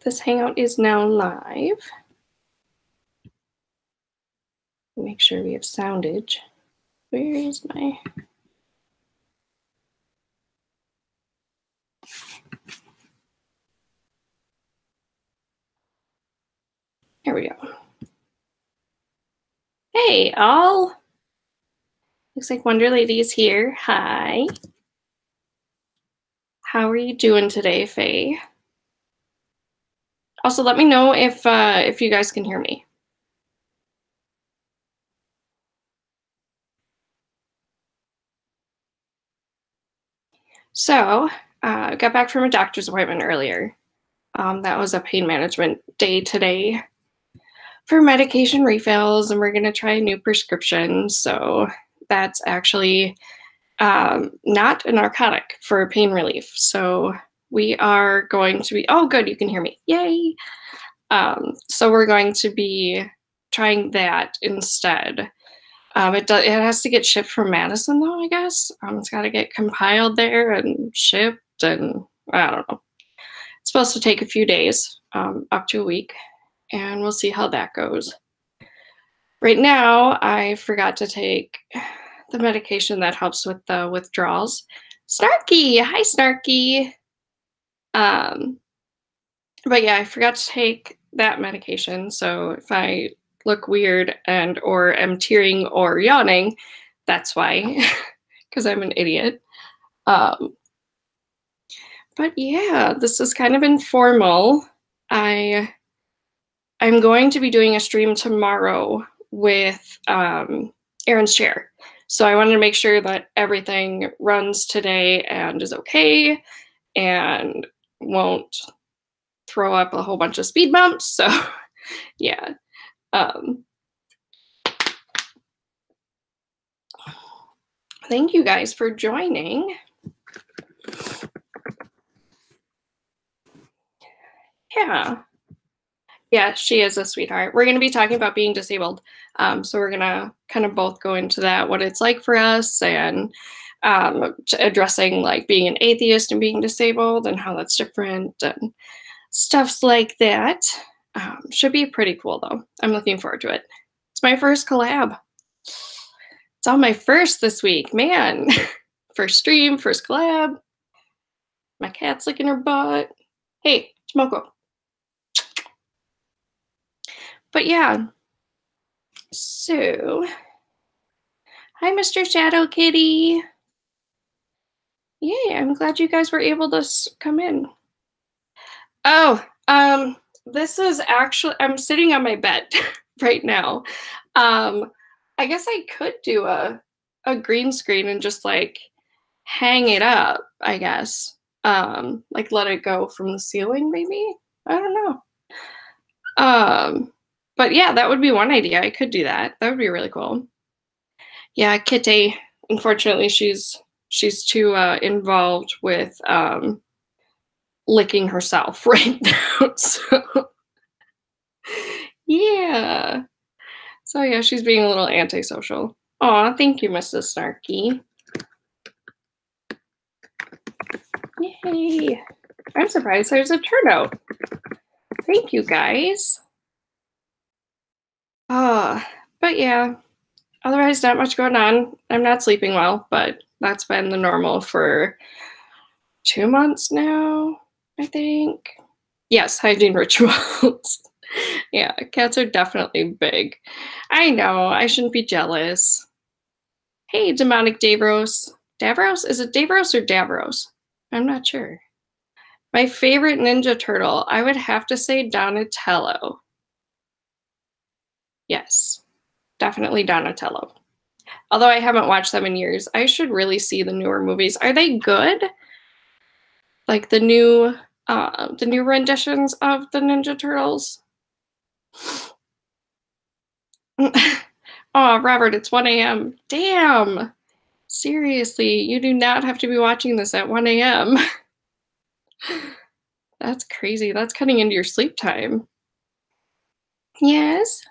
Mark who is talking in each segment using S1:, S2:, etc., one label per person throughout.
S1: This Hangout is now live. Make sure we have soundage. Where is my... There we go. Hey, all. Looks like Wonder Lady is here. Hi. How are you doing today, Faye? Also, let me know if you guys can hear me. So, got back from a doctor's appointment earlier. That was a pain management day today for medication refills, and we're going to try a new prescription. So that's actually not a narcotic for pain relief. So we are going to be, oh, good, you can hear me. Yay. So we're going to be trying that instead. It has to get shipped from Madison, though, I guess. It's got to get compiled there and shipped, and I don't know. It's supposed to take a few days, up to a week, and we'll see how that goes. Right now, I forgot to take the medication that helps with the withdrawals. Snarky! Hi, Snarky! But yeah, I forgot to take that medication, so if I look weird and or am tearing or yawning, that's why, because I'm an idiot. But yeah, this is kind of informal. I'm going to be doing a stream tomorrow with Aaron's chair. So I wanted to make sure that everything runs today and is okay and won't throw up a whole bunch of speed bumps. So yeah. Thank you guys for joining. Yeah. Yeah, she is a sweetheart. We're going to be talking about being disabled. So we're going to kind of both go into that, what it's like for us, and addressing like being an atheist and being disabled and how that's different and stuffs like that. Should be pretty cool, though. I'm looking forward to it. It's my first collab. It's all my first this week, man. First stream, first collab. My cat's licking her butt. Hey, Smoko. But yeah. So, hi, Mr. Shadow Kitty. Yay, I'm glad you guys were able to come in. Oh, this is actually, I'm sitting on my bed right now. I guess I could do a green screen and just like hang it up, I guess. Like let it go from the ceiling, maybe? I don't know. But yeah, that would be one idea. I could do that. That would be really cool. Yeah, Kitty, unfortunately, she's too involved with licking herself right now. So yeah. So yeah, she's being a little antisocial. Aw, thank you, Mrs. Snarky. Yay. I'm surprised there's a turnout. Thank you, guys. But yeah, otherwise not much going on. I'm not sleeping well, but that's been the normal for 2 months now, I think. Yes, hygiene rituals. Yeah, cats are definitely big. I know, I shouldn't be jealous. Hey, demonic Davros. Davros? Is it Davros or Davros? I'm not sure. My favorite Ninja Turtle, I would have to say Donatello. Yes, definitely Donatello. Although I haven't watched them in years. I should really see the newer movies. Are they good? Like the new renditions of the Ninja Turtles? Oh, Robert, it's 1 a.m. Damn. Seriously, you do not have to be watching this at 1 a.m. That's crazy. That's cutting into your sleep time. Yes?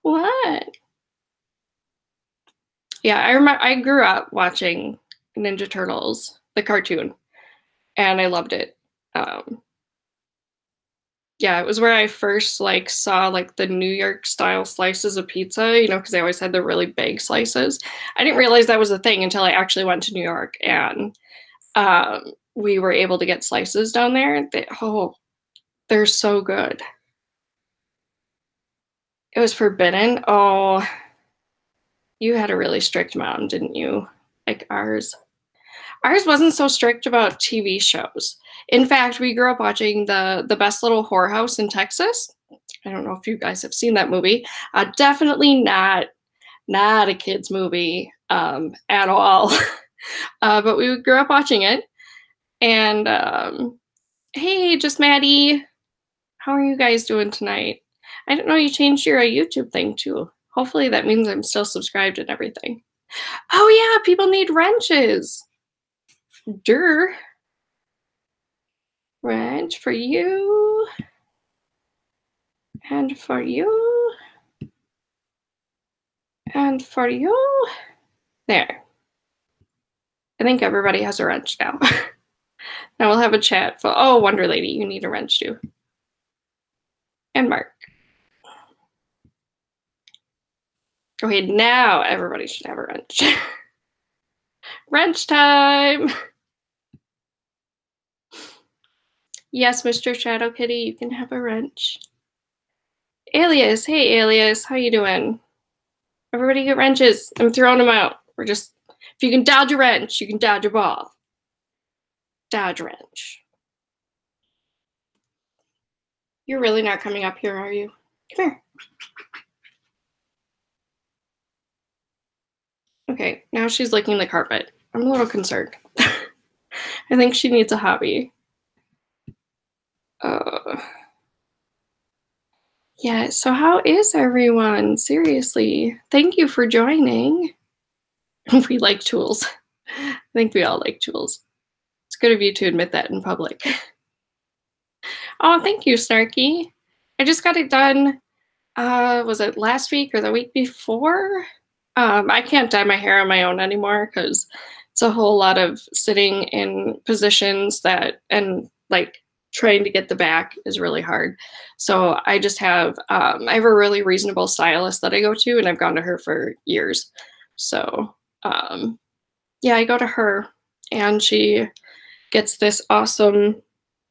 S1: What? Yeah, I grew up watching Ninja Turtles, the cartoon, and I loved it. Yeah, it was where I first like saw like the New York style slices of pizza, you know, because they always had the really big slices. I didn't realize that was a thing until I actually went to New York and we were able to get slices down there. They're so good. It was forbidden. Oh, you had a really strict mom, didn't you? Like ours. Ours wasn't so strict about TV shows. In fact, we grew up watching the Best Little Whorehouse in Texas. I don't know if you guys have seen that movie. Definitely not a kids movie at all. But we grew up watching it. And hey, just Maddie, how are you guys doing tonight? I didn't know you changed your YouTube thing too. Hopefully that means I'm still subscribed and everything. Oh yeah, people need wrenches. Durr. Wrench for you. And for you. And for you. There. I think everybody has a wrench now. Now we'll have a chat for, oh, Wonder Lady, you need a wrench too. And Mark. Okay, now everybody should have a wrench. Wrench time! Yes, Mr. Shadow Kitty, you can have a wrench. Alias, hey Alias, how you doing? Everybody get wrenches. I'm throwing them out. If you can dodge a wrench, you can dodge a ball. Dodge wrench. You're really not coming up here, are you? Come here. Okay, now she's licking the carpet. I'm a little concerned. I think she needs a hobby. Yeah, so how is everyone? Seriously, thank you for joining. We like tools. I think we all like tools. It's good of you to admit that in public. Oh, thank you, Snarky. I just got it done, was it last week or the week before? I can't dye my hair on my own anymore because it's a whole lot of sitting in positions and like trying to get the back is really hard. So I just have, I have a really reasonable stylist that I go to, and I've gone to her for years. So yeah, I go to her and she gets this awesome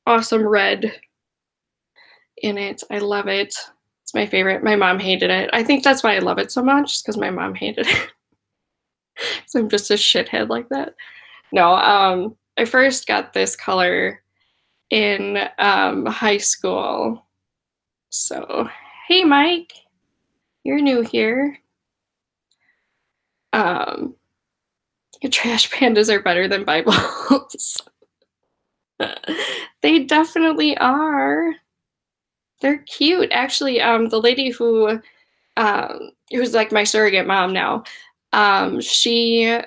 S1: red in it. I love it. It's my favorite. My mom hated it. I think that's why I love it so much, because my mom hated it. So I'm just a shithead like that. No, I first got this color in high school. So, hey Mike, you're new here. Your trash pandas are better than Bibles. They definitely are. They're cute. Actually, the lady who's like my surrogate mom now, she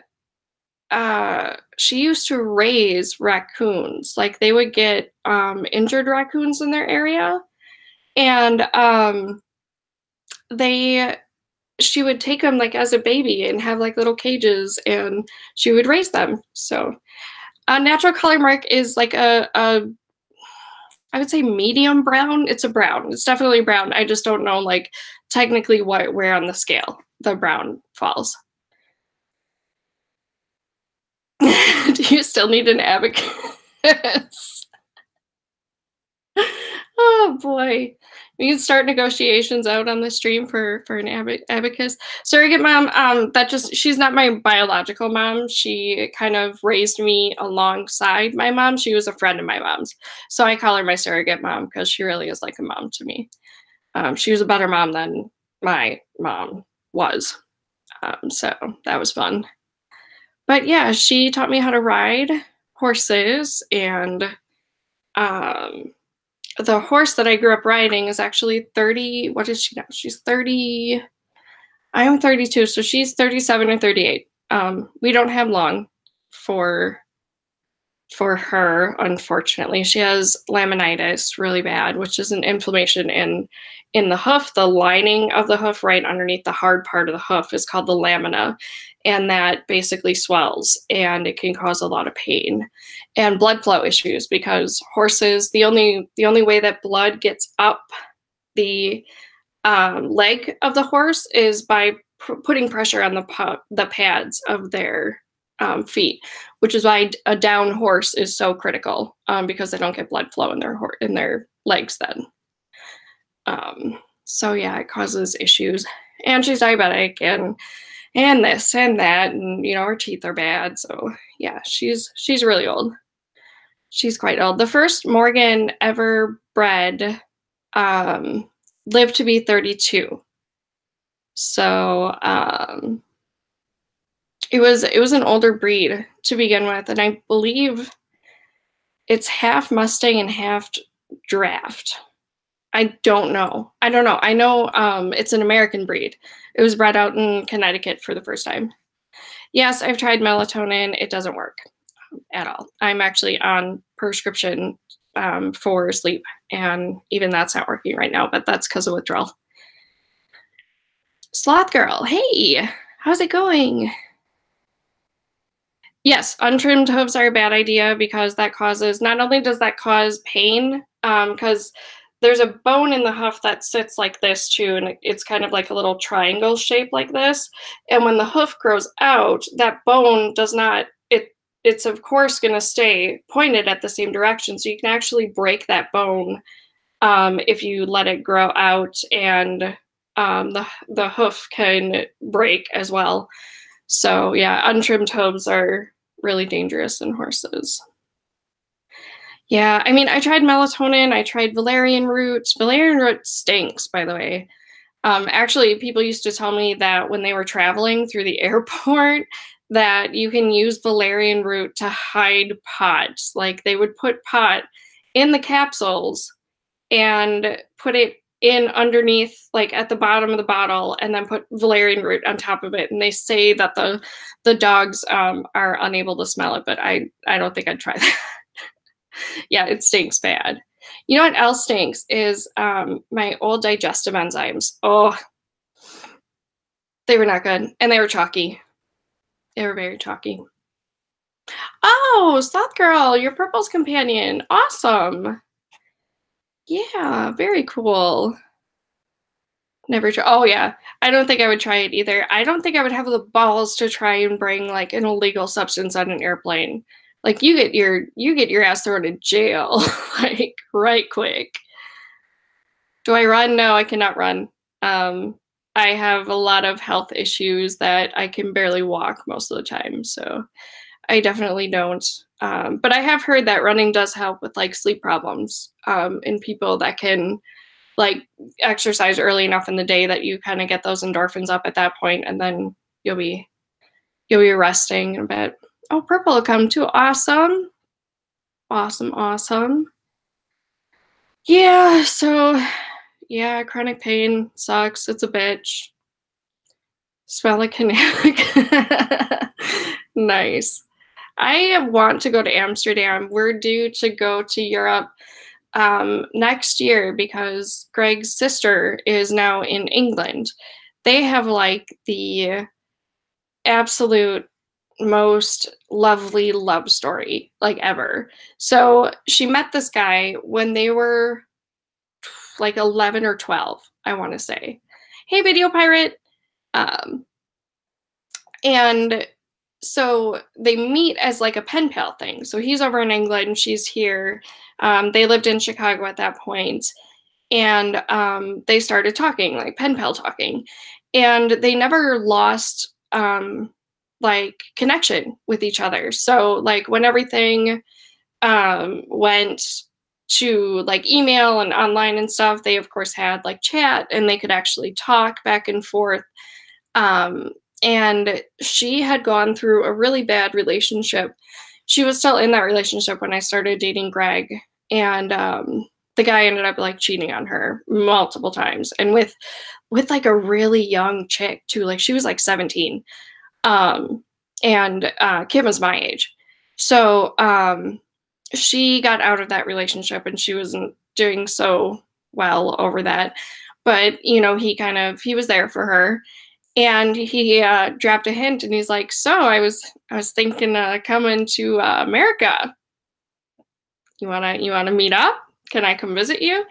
S1: used to raise raccoons. Like they would get injured raccoons in their area, and she would take them like as a baby and have like little cages, and she would raise them. So a natural color mark is like I would say medium brown. It's a brown. It's definitely brown. I just don't know like technically where on the scale the brown falls. Do you still need an abacus? Oh boy. We can start negotiations out on the stream for an abacus. Surrogate mom, she's not my biological mom. She kind of raised me alongside my mom. She was a friend of my mom's. So I call her my surrogate mom because she really is like a mom to me. She was a better mom than my mom was. So that was fun. But yeah, she taught me how to ride horses, and the horse that I grew up riding is actually 30. What is she now? She's 30. I am 32, so she's 37 or 38. We don't have long for for her, unfortunately. She has laminitis really bad, which is an inflammation in the hoof. The lining of the hoof right underneath the hard part of the hoof is called the lamina, and that basically swells, and it can cause a lot of pain and blood flow issues because horses, the only way that blood gets up the leg of the horse is by putting pressure on the pads of their feet, which is why a down horse is so critical, because they don't get blood flow in their legs then. So yeah, it causes issues. And she's diabetic and this and that, and her teeth are bad. So yeah, she's really old. She's quite old. The first Morgan ever bred lived to be 32. So it was an older breed to begin with, and I believe it's half Mustang and half draft. I don't know. I know it's an American breed. It was bred out in Connecticut for the first time. Yes, I've tried melatonin. It doesn't work at all. I'm actually on prescription for sleep, and even that's not working right now, but that's because of withdrawal. Sloth Girl, hey, how's it going? Yes, untrimmed hooves are a bad idea because that causes, not only does that cause pain, because there's a bone in the hoof that sits like this too, and it's kind of like a little triangle shape like this. And when the hoof grows out, that bone does not, it's of course going to stay pointed at the same direction. So you can actually break that bone if you let it grow out, and the hoof can break as well. So yeah, untrimmed hooves are really dangerous in horses. Yeah, I mean, I tried melatonin, I tried valerian root. Valerian root stinks, by the way. Actually, people used to tell me that when they were traveling through the airport, that you can use valerian root to hide pot. Like they would put pot in the capsules and put it in underneath, like at the bottom of the bottle, and then put valerian root on top of it. And they say that the dogs are unable to smell it, but I don't think I'd try that. Yeah, it stinks bad. You know what else stinks is my old digestive enzymes. Oh, they were not good, and they were chalky. They were very chalky. Oh, Sloth Girl, your Purple's companion. Awesome. Yeah, very cool. Never try. Oh yeah, I don't think I would try it either. I don't think I would have the balls to try and bring like an illegal substance on an airplane. Like you get your ass thrown in jail like right quick. Do I run? No, I cannot run. I have a lot of health issues that I can barely walk most of the time, so I definitely don't. But I have heard that running does help with like sleep problems in people that can like exercise early enough in the day that you kind of get those endorphins up at that point, and then you'll be resting in a bit. Oh, Purple will come too. Awesome. Awesome. Yeah, so yeah, chronic pain sucks. It's a bitch. Smell like kinetic. Nice. I want to go to Amsterdam. We're due to go to Europe next year because Greg's sister is now in England. They have like the absolute most lovely love story like ever. So she met this guy when they were like 11 or 12, I want to say. Hey, Video Pirate. And so they meet as like a pen pal thing. So he's over in England, she's here. They lived in Chicago at that point, and they started talking, like pen pal talking. And they never lost like connection with each other. So like when everything went to like email and online and stuff, they of course had like chat, and they could actually talk back and forth. And she had gone through a really bad relationship. She was still in that relationship when I started dating Greg, and the guy ended up like cheating on her multiple times, and with like a really young chick too. Like she was like 17, and Kim was my age. So she got out of that relationship and she wasn't doing so well over that. But, you know, he was there for her. And he dropped a hint and he's like, so I was thinking coming to America. You wanna meet up? Can I come visit you?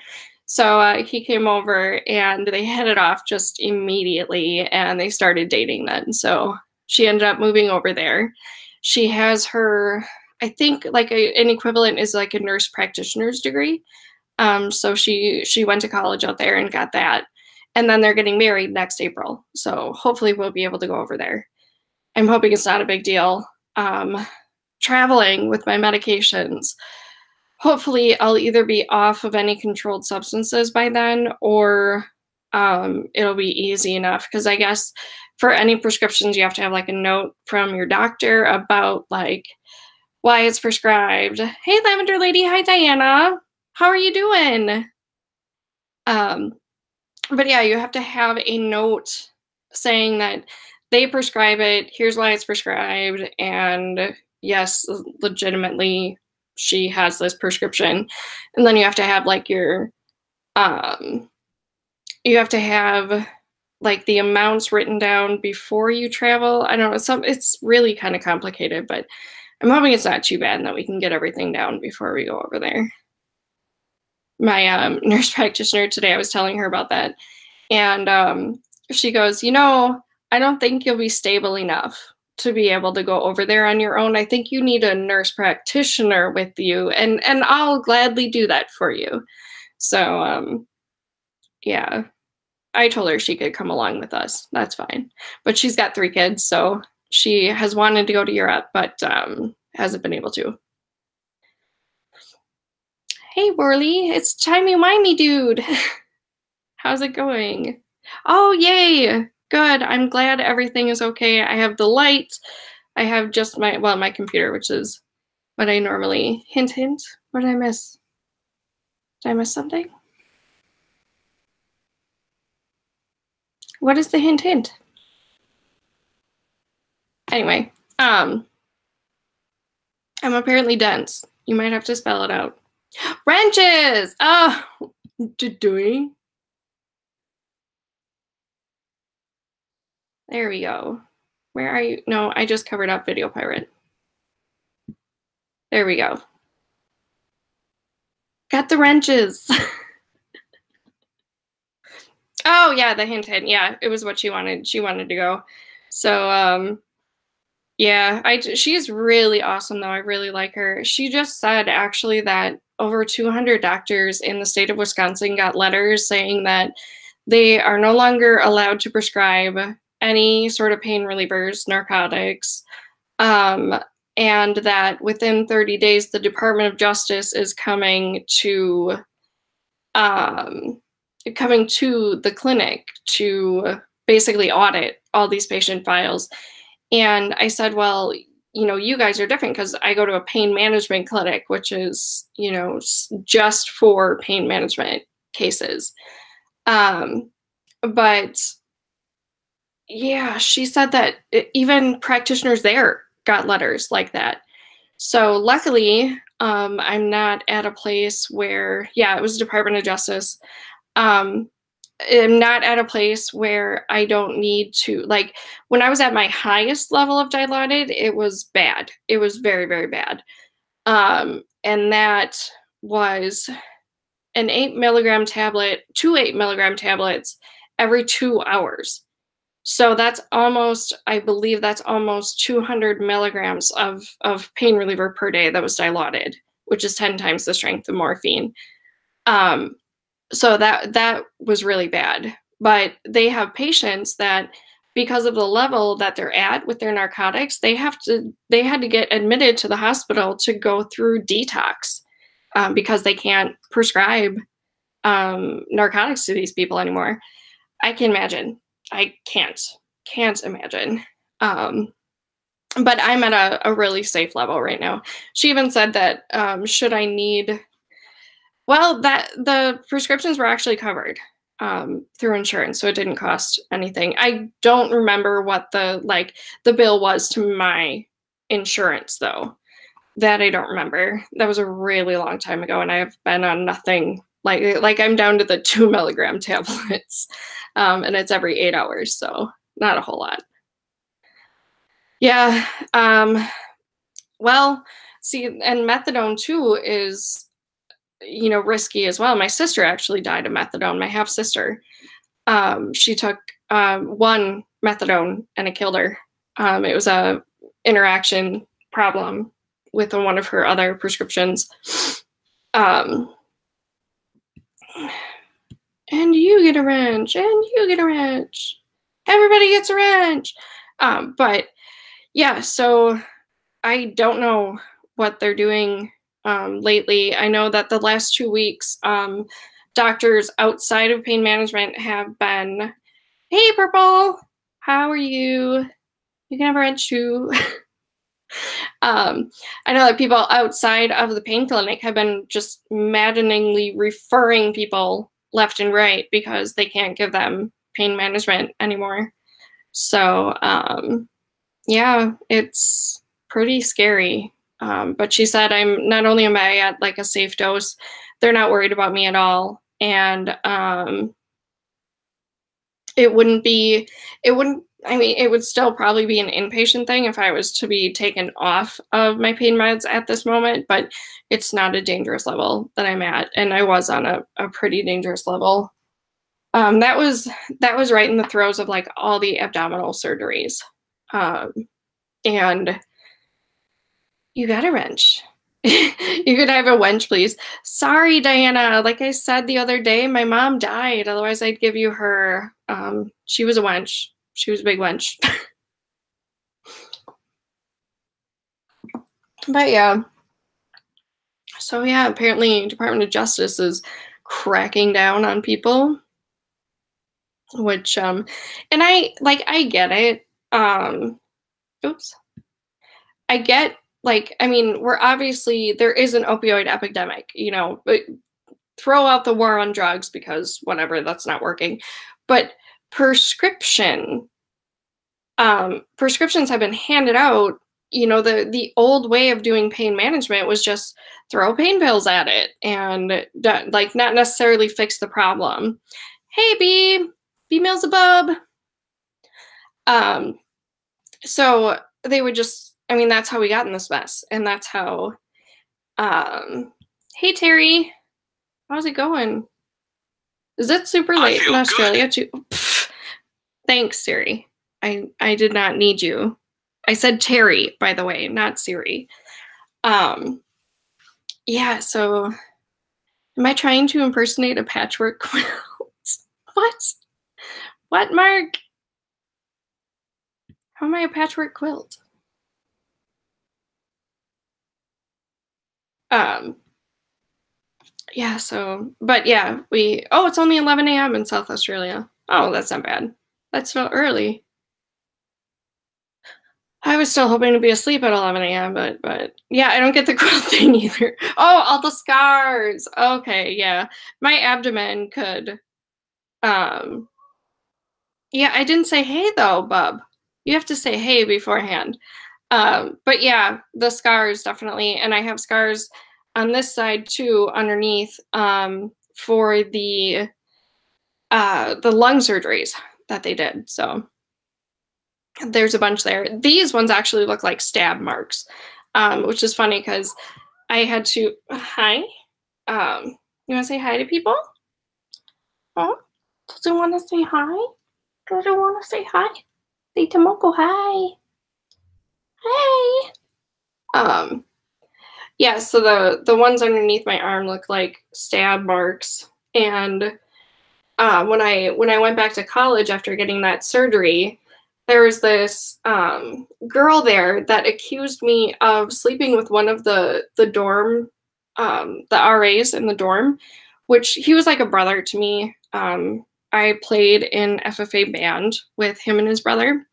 S1: So he came over and they hit it off just immediately and they started dating then. So she ended up moving over there. She has her, I think like an equivalent is like a nurse practitioner's degree. So she went to college out there and got that. And then they're getting married next April. So hopefully we'll be able to go over there. I'm hoping it's not a big deal. Traveling with my medications. Hopefully, I'll either be off of any controlled substances by then or it'll be easy enough. Because I guess for any prescriptions, you have to have like a note from your doctor about like why it's prescribed. Hey, Lavender Lady. Hi, Diana. How are you doing? Um, but yeah, you have to have a note saying that they prescribe it, here's why it's prescribed, and yes, legitimately she has this prescription. And then you have to have like your you have to have like the amounts written down before you travel. I don't know, it's really kind of complicated, but I'm hoping it's not too bad and that we can get everything down before we go over there. My nurse practitioner today, I was telling her about that. And she goes, you know, I don't think you'll be stable enough to be able to go over there on your own. I think you need a nurse practitioner with you, and I'll gladly do that for you. So yeah, I told her she could come along with us. That's fine. But she's got 3 kids, so she has wanted to go to Europe, but hasn't been able to. Hey, Worley, it's timey-wimey dude. How's it going? Oh, yay! Good. I'm glad everything is okay. I have the light. I have just my computer, which is what I normally hint. What did I miss? Did I miss something? What is the hint? Anyway, I'm apparently dense. You might have to spell it out. Wrenches! Oh, doing. There we go. Where are you? No, I just covered up Video Pirate. There we go. Got the wrenches. Oh yeah, the hint. Yeah, it was what she wanted. She wanted to go. So yeah, she's really awesome though. I really like her. She just said actually that over 200 doctors in the state of Wisconsin got letters saying that they are no longer allowed to prescribe any sort of pain relievers, narcotics, and that within 30 days, the Department of Justice is coming to the clinic to basically audit all these patient files. And I said, well, you know, you guys are different because I go to a pain management clinic, which is, you know, just for pain management cases. But yeah, she said that even practitioners there got letters like that. So luckily, I'm not at a place where, yeah, it was Department of Justice. I'm not at a place where I don't need to, like, when I was at my highest level of Dilaudid, it was bad. It was very, very bad. And that was an 8 milligram tablet, 2 8 milligram tablets every 2 hours. So that's almost, I believe that's almost 200 milligrams of pain reliever per day that was Dilaudid, which is 10 times the strength of morphine. So that was really bad. But they have patients that, because of the level that they're at with their narcotics, they had to get admitted to the hospital to go through detox because they can't prescribe narcotics to these people anymore. I can imagine. I can't imagine. But I'm at a really safe level right now. She even said that should I need, well, that the prescriptions were actually covered through insurance, so it didn't cost anything. I don't remember what the bill was to my insurance though. That I don't remember. That was a really long time ago, and I have been on nothing like I'm down to the 2 milligram tablets, and it's every 8 hours, so not a whole lot. Yeah. Well, see, and methadone too is, risky as well. My sister actually died of methadone. My half sister. She took one methadone and it killed her. It was a interaction problem with one of her other prescriptions. Um, and you get a wrench, and you get a wrench. Everybody gets a wrench. But yeah, so I don't know what they're doing lately. I know that the last 2 weeks, doctors outside of pain management have been, hey, Purple, how are you? You can have a wrench too. I know that people outside of the pain clinic have been just maddeningly referring people left and right because they can't give them pain management anymore. So, yeah, it's pretty scary. But she said, I'm not only am I at like a safe dose, they're not worried about me at all. And it wouldn't, it would still probably be an inpatient thing if I was to be taken off of my pain meds at this moment, but it's not a dangerous level that I'm at. And I was on a pretty dangerous level. That was right in the throes of like all the abdominal surgeries. And you got a wrench. You could have a wench, please. Sorry, Diana. Like I said the other day, my mom died. Otherwise, I'd give you her. She was a wench. She was a big wench. But yeah. So yeah, apparently Department of Justice is cracking down on people. Which, and I get it. Oops. I get, we're obviously, there is an opioid epidemic, but throw out the war on drugs because whatever, that's not working. But prescriptions have been handed out. The old way of doing pain management was just throw pain pills at it and not necessarily fix the problem. Hey, B Beelzebub. So they would just, that's how we got in this mess. And that's how, hey, Terry, how's it going? Is it super late in Australia too? Thanks, Siri. I did not need you. I said Terry, by the way, not Siri. Yeah, so am I trying to impersonate a patchwork quilt? What, Mark? How am I a patchwork quilt? Yeah, so, but yeah, it's only 11 a.m. in South Australia. Oh, that's not bad. That's so early. I was still hoping to be asleep at 11 a.m., but yeah, I don't get the quilt thing either. Oh, all the scars. Okay, yeah. My abdomen could, yeah, I didn't say hey though, bub. You have to say hey beforehand. But yeah, the scars definitely, and I have scars on this side too, underneath, for the lung surgeries that they did. So there's a bunch there. These ones actually look like stab marks, which is funny because I had to, hi, you want to say hi to people? Oh, does it want to say hi? Does it want to say hi? Say Tomoko hi. Hey. Yeah, so the ones underneath my arm look like stab marks. And when I went back to college after getting that surgery, there was this girl there that accused me of sleeping with one of the dorm, the RAs in the dorm, which he was like a brother to me. I played in FFA band with him and his brother.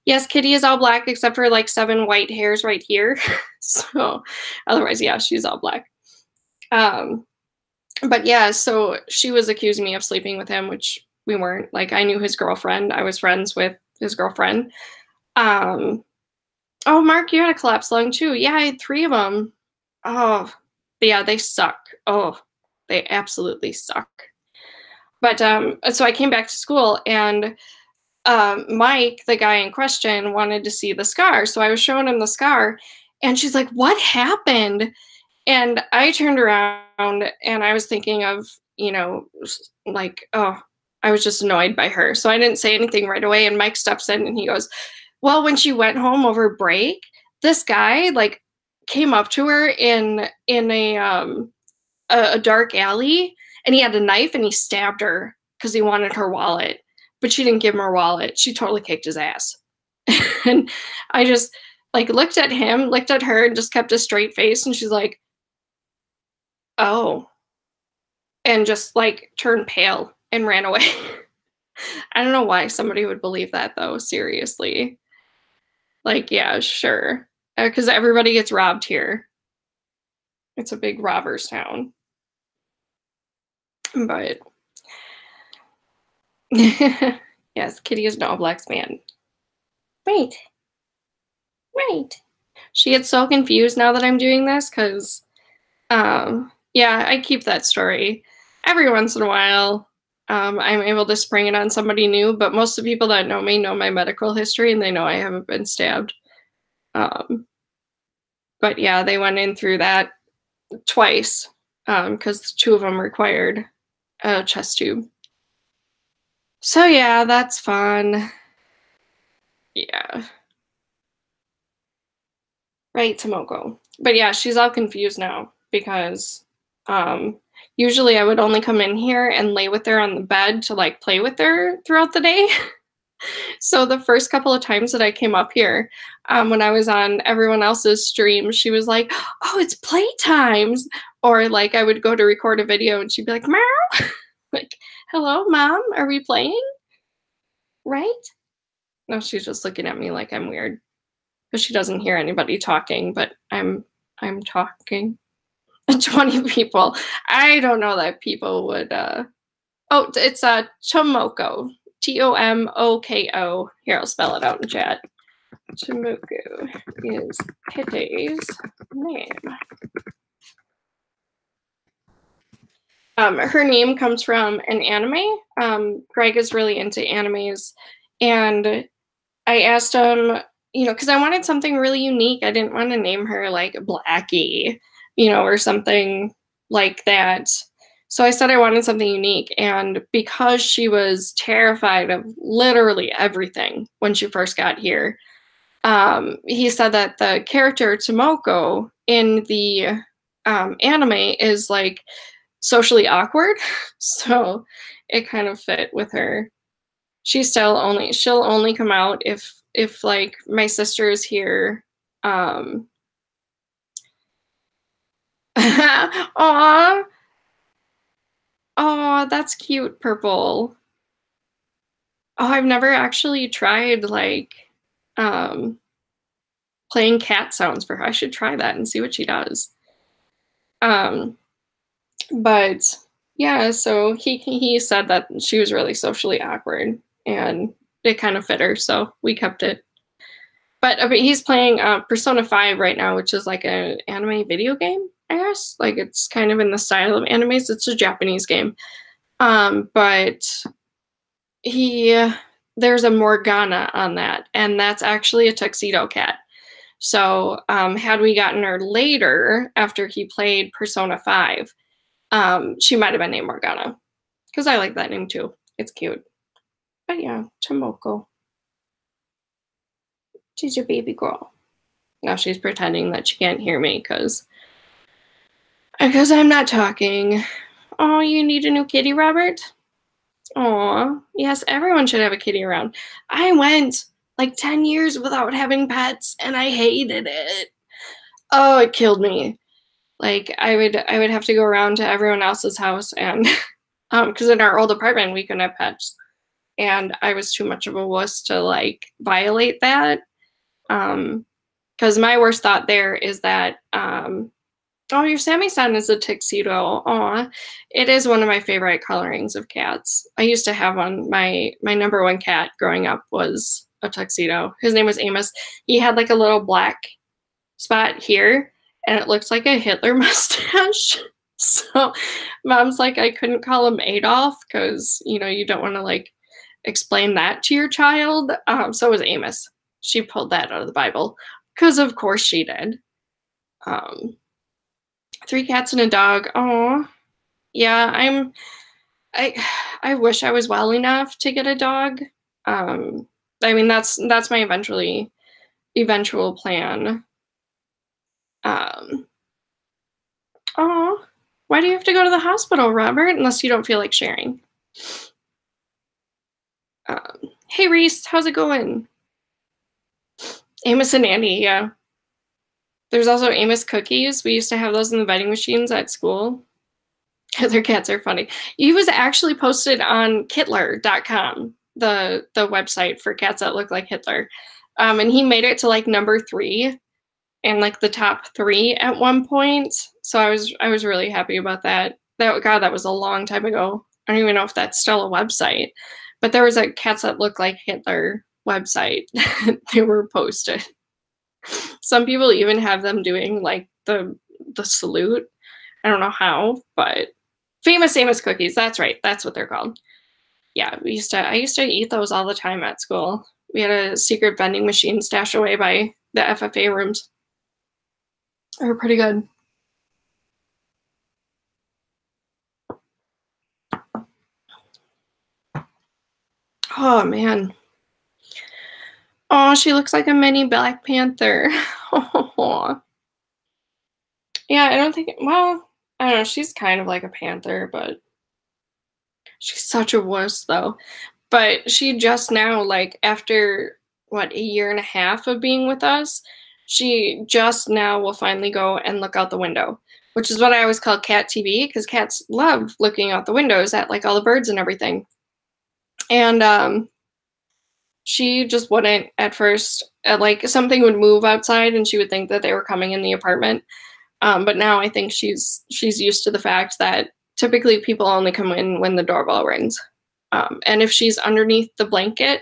S1: Yes, Kitty is all black except for like 7 white hairs right here. So otherwise, yeah, she's all black. But yeah, so she was accusing me of sleeping with him, which we weren't. Like, I knew his girlfriend. I was friends with his girlfriend. Oh, Mark, you had a collapsed lung too. Yeah, I had 3 of them. Oh, yeah, they suck. Oh, they absolutely suck. But so I came back to school, and Mike, the guy in question, wanted to see the scar. So I was showing him the scar, and she's like, "What happened?" And I turned around and I was thinking of, like, oh, I was just annoyed by her. So I didn't say anything right away. And Mike steps in and he goes, "Well, when she went home over break, this guy like came up to her in a dark alley, and he had a knife and he stabbed her because he wanted her wallet, but she didn't give him her wallet. She totally kicked his ass." And I just like looked at him, looked at her, and just kept a straight face. And she's like, "Oh," and just like turned pale and ran away. I don't know why somebody would believe that though, seriously. Like, yeah, sure. Because everybody gets robbed here. It's a big robbers town. But yes, Kitty is an All Blacks man. Wait, wait. She gets so confused now that I'm doing this because, yeah, I keep that story every once in a while. I'm able to spring it on somebody new, but most of the people that know me know my medical history and they know I haven't been stabbed. Um, but yeah, they went in through that twice because 2 of them required a chest tube. So yeah, that's fun. Yeah. Right, Tomoko. But yeah, she's all confused now because um usually I would only come in here and lay with her on the bed to like play with her throughout the day. So the first couple of times that I came up here, when I was on everyone else's stream, she was like, "Oh, it's playtimes." Or like I would go to record a video and she'd be like, "Meow." Like, "Hello, mom, are we playing?" Right? No, she's just looking at me like I'm weird. Because she doesn't hear anybody talking, but I'm talking. 20 people. I don't know that people would oh, it's Tomoko. Tomoko. Here, I'll spell it out in chat. Tomoko is Kitty's name. Her name comes from an anime. Greg is really into animes, and I asked him, because I wanted something really unique. I didn't want to name her like Blackie, or something like that. So I said I wanted something unique. And because she was terrified of literally everything when she first got here, he said that the character Tomoko in the anime is like socially awkward. So it kind of fit with her. She'll only come out if like my sister is here. Aw, aw, that's cute, Purple. Oh, I've never actually tried like um playing cat sounds for her. I should try that and see what she does. Um, but yeah, so he said that she was really socially awkward and it kind of fit her, so we kept it. But he's playing Persona 5 right now, which is like an anime video game, I guess. Like it's kind of in the style of animes. It's a Japanese game. But there's a Morgana on that, and that's actually a tuxedo cat. So had we gotten her later after he played Persona 5, she might have been named Morgana. Because I like that name too. It's cute. But yeah, Tomoko. She's your baby girl. Now she's pretending that she can't hear me because I'm not talking. Oh, you need a new kitty, Robert? Aw, yes, everyone should have a kitty around. I went like 10 years without having pets and I hated it. Oh, it killed me. Like I would have to go around to everyone else's house and because in our old apartment we couldn't have pets. And I was too much of a wuss to like violate that. Because my worst thought there is that oh, your Sammy-san is a tuxedo. Aw, it is one of my favorite colorings of cats. I used to have one. My number one cat growing up was a tuxedo. His name was Amos. He had like a little black spot here, and it looks like a Hitler mustache. So mom's like, I couldn't call him Adolf because, you know, you don't want to like explain that to your child. So it was Amos. She pulled that out of the Bible because of course she did. 3 cats and a dog. Oh, yeah, I wish I was well enough to get a dog. I mean, that's my eventual plan. Oh, why do you have to go to the hospital, Robert? Unless you don't feel like sharing. Hey, Reese, how's it going? Amos and Annie, yeah. There's also Amos cookies. We used to have those in the vending machines at school. Their cats are funny. He was actually posted on Kittler.com, the website for cats that look like Hitler. And he made it to like number 3 and like the top 3 at one point. So I was really happy about that. That was a long time ago. I don't even know if that's still a website. But there was a cats that look like Hitler website. They were posted. Some people even have them doing like the salute. I don't know how, but famous Amos cookies. That's right. That's what they're called. Yeah, I used to eat those all the time at school. We had a secret vending machine stashed away by the FFA rooms. They were pretty good. Oh man. Oh, she looks like a mini Black Panther. Oh. Yeah, I don't think, well, I don't know, she's kind of like a panther, but she's such a wuss though. But she just now, like after what, 1.5 years of being with us, she just now will finally go and look out the window, which is what I always call cat TV, because cats love looking out the windows at like all the birds and everything. And she just wouldn't at first. Like something would move outside and she would think that they were coming in the apartment. But now I think she's used to the fact that typically people only come in when the doorbell rings. And if she's underneath the blanket,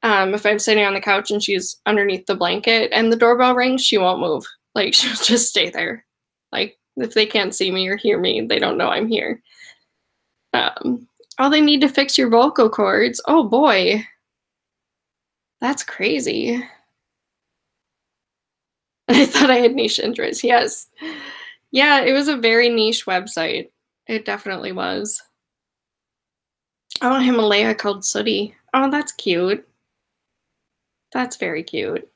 S1: if I'm sitting on the couch and she's underneath the blanket and the doorbell rings, she won't move. Like she'll just stay there. Like if they can't see me or hear me, they don't know I'm here. Oh, they need to fix your vocal cords. Oh boy. That's crazy. I thought I had niche interests. Yes. Yeah, it was a very niche website. It definitely was. Oh, a Himalaya called Sooty. Oh, that's cute. That's very cute.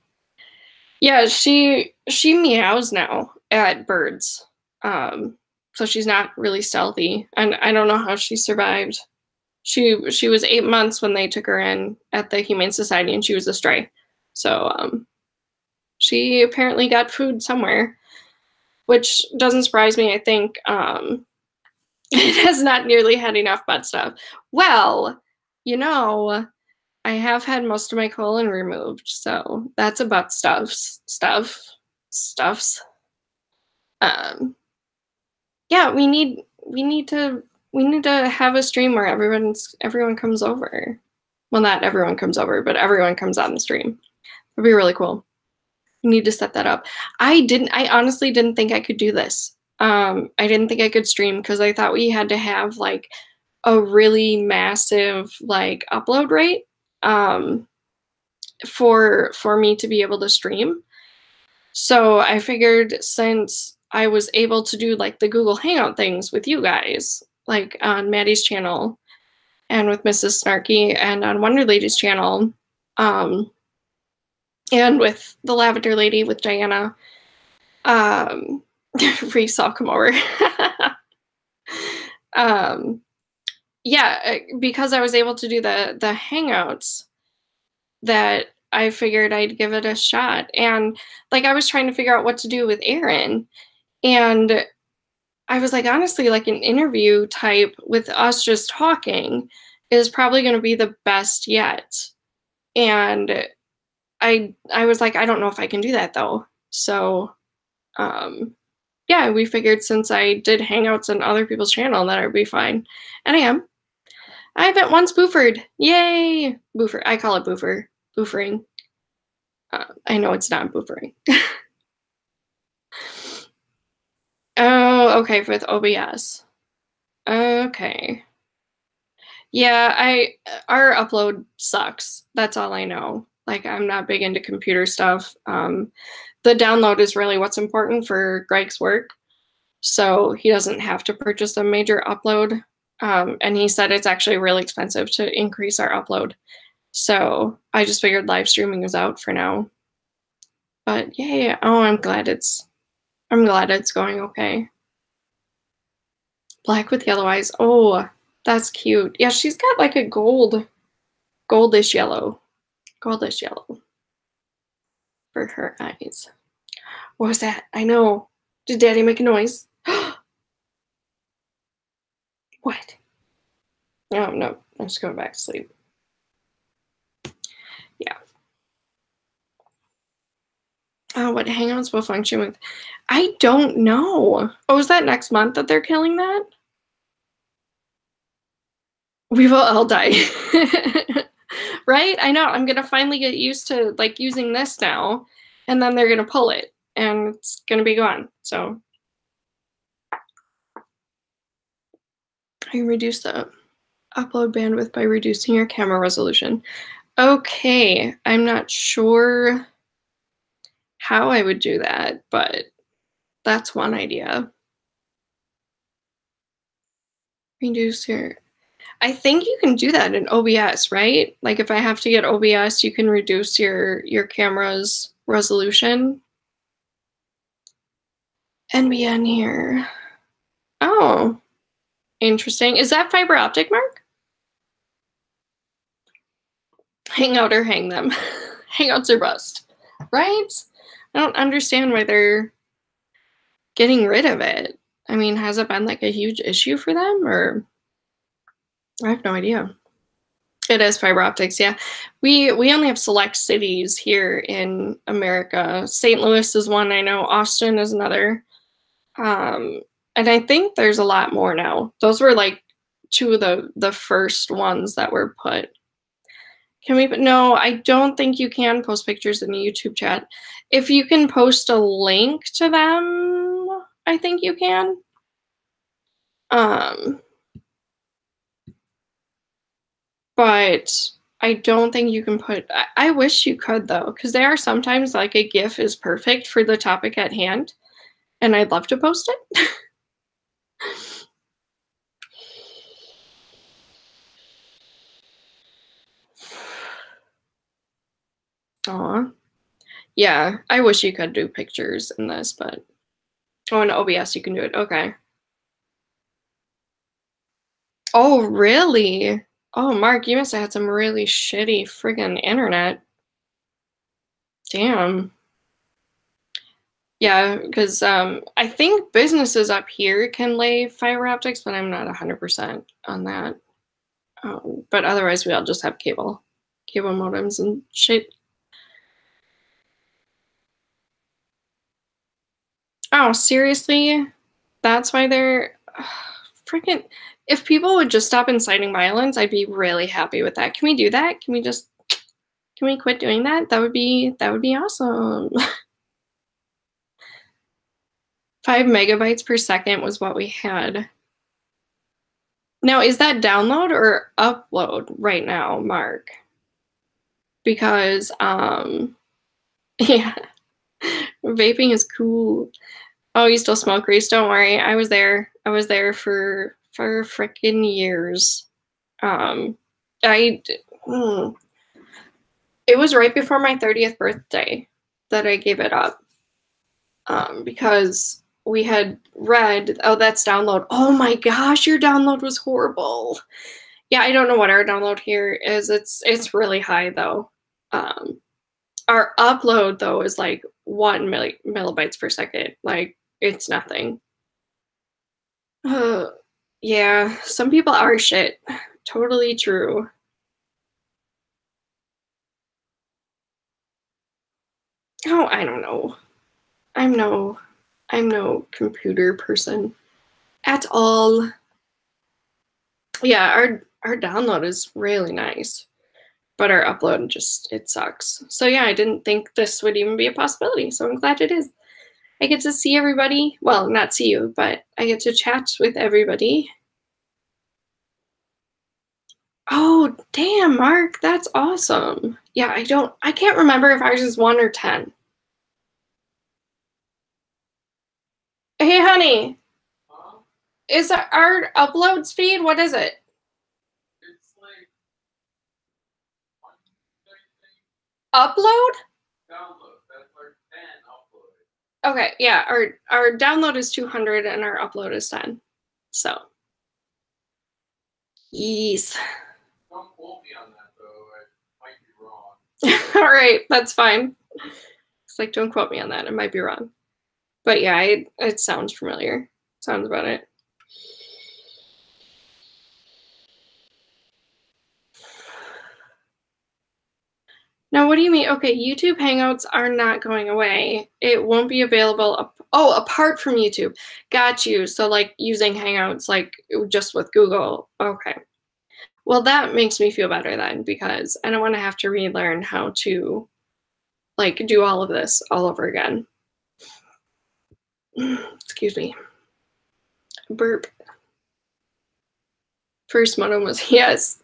S1: Yeah, she meows now at birds. So she's not really stealthy. And I don't know how she survived. She was 8 months when they took her in at the Humane Society and she was a stray. So she apparently got food somewhere, which doesn't surprise me. I think it has not nearly had enough butt stuff. Well, you know, I have had most of my colon removed, so that's a butt stuffs. Yeah, we need to have a stream where everyone comes over. Well, not everyone comes over, but everyone comes on the stream. It'd be really cool. We need to set that up. I honestly didn't think I could do this. I didn't think I could stream because I thought we had to have like a really massive like upload rate for me to be able to stream. So I figured since I was able to do like the Google Hangout things with you guys, like on Maddie's channel and with Mrs. Snarky and on Wonder Lady's channel, and with the Lavender Lady with Diana, Reese, I'll come over. Yeah, because I was able to do the Hangouts, that I figured I'd give it a shot. And like I was trying to figure out what to do with Aaron, and I was like, honestly, like an interview type with us just talking is probably going to be the best yet. And I was like, I don't know if I can do that though. So yeah, we figured since I did Hangouts on other people's channel that I'd be fine. And I am. I haven't once boofed. Yay! Boofer. I call it boofer. Buffering. I know it's not buffering. Oh, okay, with OBS. Okay. Yeah, our upload sucks. That's all I know. Like, I'm not big into computer stuff. The download is really what's important for Greg's work. So he doesn't have to purchase a major upload. And he said it's actually really expensive to increase our upload. So I just figured live streaming was out for now. But yeah, oh, I'm glad it's going okay. Black with yellow eyes. Oh, that's cute. Yeah, she's got like a goldish yellow for her eyes. What was that? I know. Did Daddy make a noise? What? Oh, no. I'm just going back to sleep. Yeah. Oh, what Hangouts will function with? I don't know. Oh, is that next month that they're killing that? We will all die. Right? I know. I'm going to finally get used to like using this now, and then they're going to pull it, and it's going to be gone. So I reduce the upload bandwidth by reducing your camera resolution. Okay, I'm not sure how I would do that, but that's one idea. Reduce your... I think you can do that in OBS, right? Like if I have to get OBS, you can reduce your camera's resolution. NBN here. Oh, interesting. Is that fiber optic, Mark? Hangout or hang them. Hangouts are bust, right? I don't understand why they're getting rid of it. I mean, has it been like a huge issue for them, or I have no idea. It is fiber optics, yeah. We only have select cities here in America. St. Louis is one, I know. Austin is another. And I think there's a lot more now. Those were like two of the first ones that were put. Can we? No, I don't think you can post pictures in the YouTube chat. If you can post a link to them, I think you can. But I don't think you can put... I wish you could, though, because there are sometimes like a GIF is perfect for the topic at hand, and I'd love to post it. Aw. Yeah, I wish you could do pictures in this, but... Oh, in OBS you can do it. Okay. Oh, really? Oh, Mark, you must have had some really shitty friggin' internet. Damn. Yeah, because I think businesses up here can lay fiber optics, but I'm not 100% on that. But otherwise, we all just have cable modems and shit. Oh, seriously? That's why they're freaking... If people would just stop inciting violence, I'd be really happy with that. Can we do that? Can we quit doing that? That would be awesome. 5 megabytes per second was what we had. Now, is that download or upload right now, Mark? Because, yeah, vaping is cool. Oh, you still smoke, Reese? Don't worry. I was there for frickin' years. It was right before my 30th birthday that I gave it up. Because we had read, oh, that's download. Oh my gosh, your download was horrible. Yeah, I don't know what our download here is. It's really high though. Our upload though is like 1 millibytes per second. Like it's nothing. Yeah, some people are shit. Totally true. Oh, I don't know. I'm no computer person at all. Yeah, our download is really nice. but our upload just, it sucks. So yeah, I didn't think this would even be a possibility. So I'm glad it is. I get to see everybody. Well, not see you, but I get to chat with everybody. Oh, damn, Mark, that's awesome. Yeah, I can't remember if ours is 1 or 10. Hey, honey, is our upload speed, what is it?
S2: It's like
S1: upload?
S2: Download. That's like 10 upload.
S1: Okay, yeah, our download is 200 and our upload is 10. So, yes.
S2: Don't quote me on that though. I might be wrong.
S1: All right, that's fine. It's like, don't quote me on that. It might be wrong. But yeah, it sounds familiar. Sounds about it. Now, what do you mean? Okay, YouTube Hangouts are not going away. It won't be available. Apart from YouTube. Got you. So like using Hangouts like just with Google. Okay. Well, that makes me feel better then because I don't want to have to relearn how to like do all of this all over again. Excuse me. Burp. First modem was, yes.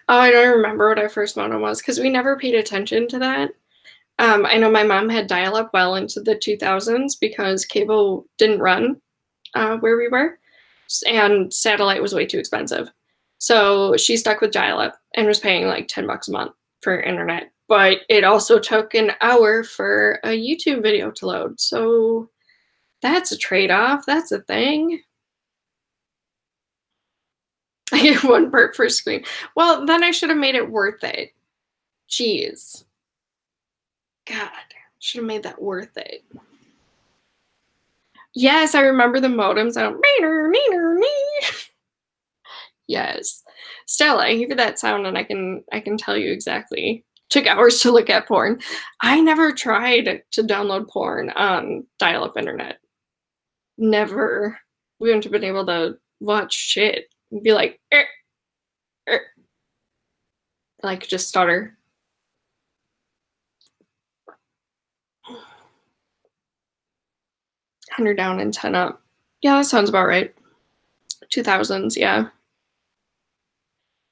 S1: Oh, I don't remember what our first modem was because we never paid attention to that. I know my mom had dial-up well into the 2000s because cable didn't run where we were, and satellite was way too expensive. So she stuck with dial-up and was paying like 10 bucks a month for internet. But it also took an hour for a YouTube video to load. So that's a trade-off. That's a thing. I get one burp per screen. Well, then I should have made it worth it. Jeez. God, should have made that worth it. Yes, I remember the modems. Yes. Still, I hear that sound and I can tell you exactly. Took hours to look at porn. I never tried to download porn on dial-up internet. Never. We wouldn't have been able to watch shit. We'd be like, like just stutter. 100 down and 10 up. Yeah, that sounds about right. 2000s, yeah.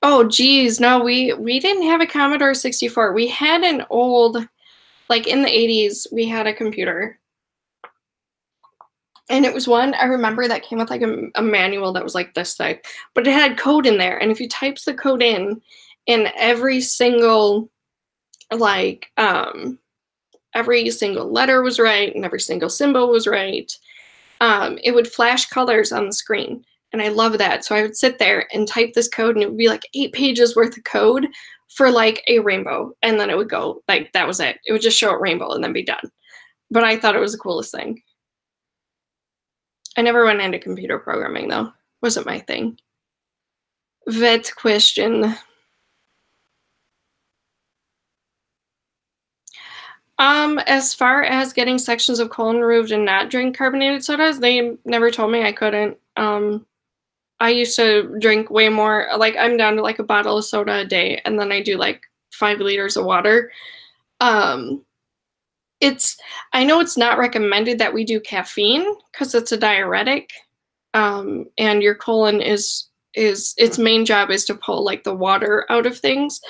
S1: Oh, geez, no, we didn't have a Commodore 64. We had an old, like in the 80s, we had a computer. And it was one, I remember that came with like a manual that was like this thick, but it had code in there. And if you typed the code in every single, like, every single letter was right and every single symbol was right, it would flash colors on the screen. And I love that. So I would sit there and type this code and it would be like 8 pages worth of code for like a rainbow. And then it would go like, that was it. It would just show a rainbow and then be done. But I thought it was the coolest thing. I never went into computer programming though. Wasn't my thing. Vet question. As far as getting sections of colon removed and not drink carbonated sodas, they never told me I couldn't. I used to drink way more, like I'm down to like a bottle of soda a day, and then I do like 5 liters of water. I know it's not recommended that we do caffeine because it's a diuretic, and your colon is its main job is to pull like the water out of things.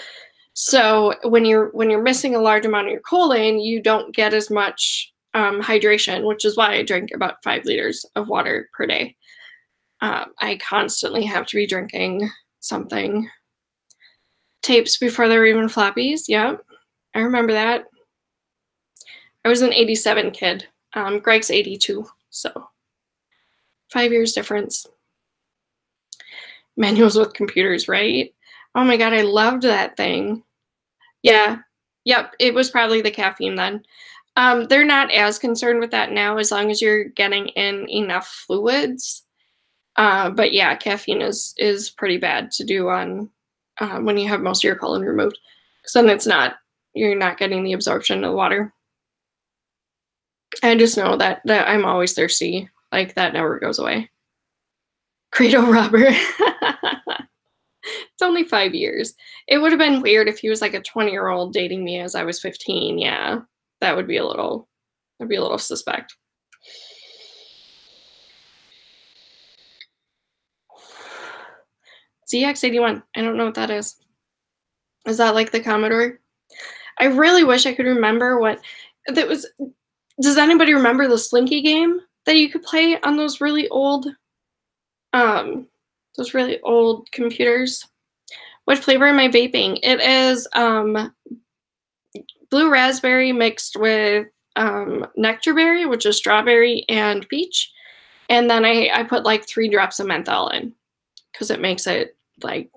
S1: So when you're missing a large amount of your colon, you don't get as much hydration, which is why I drink about 5 liters of water per day. I constantly have to be drinking something. Tapes before there were even floppies. Yep, I remember that. I was an 87 kid. Greg's 82, so 5 years difference. Manuals with computers, right? Oh my God, I loved that thing. Yeah, yep, it was probably the caffeine then. They're not as concerned with that now as long as you're getting in enough fluids. But yeah, caffeine is pretty bad to do on when you have most of your colon removed. So then you're not getting the absorption of the water. I just know that I'm always thirsty. Like that never goes away. Credo robber. It's only 5 years. It would have been weird if he was like a 20-year-old dating me as I was 15. Yeah, that would be a little, that'd be a little suspect. ZX81. I don't know what that is. Is that like the Commodore? I really wish I could remember what that was. Does anybody remember the Slinky game that you could play on those really old computers? What flavor am I vaping? It is blue raspberry mixed with nectar berry, which is strawberry and peach. And then I put like 3 drops of menthol in because it makes it like,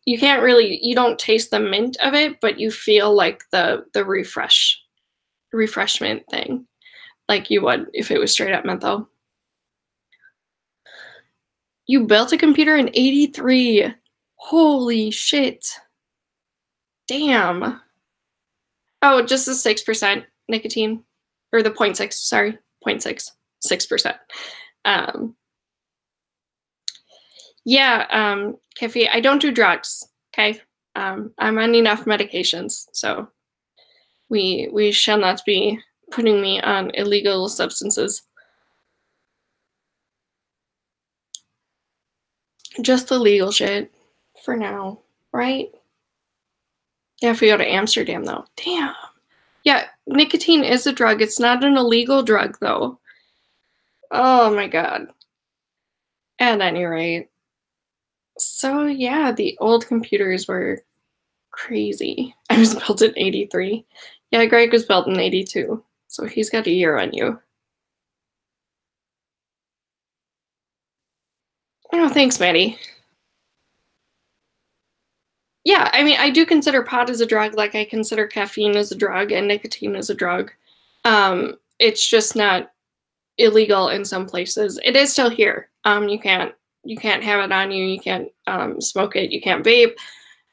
S1: you can't really, you don't taste the mint of it, but you feel like the refreshment thing like you would if it was straight up menthol. You built a computer in 83. Holy shit. Damn. Oh, just the 6% nicotine. Or the 0.6, sorry. 0.6. 6%. Yeah, Kiffy, I don't do drugs, okay? I'm on enough medications, so we shall not be putting me on illegal substances. Just the legal shit for now, right? Yeah, if we go to Amsterdam, though. Damn. Yeah, nicotine is a drug. It's not an illegal drug, though. Oh, my God. At any rate. So, yeah, the old computers were crazy. I was built in 83. Yeah, Greg was built in 82. So he's got a year on you. Oh, thanks, Maddie. Yeah, I mean, I do consider pot as a drug, like I consider caffeine as a drug and nicotine as a drug. It's just not illegal in some places. It is still here. You can't have it on you. You can't smoke it. You can't vape.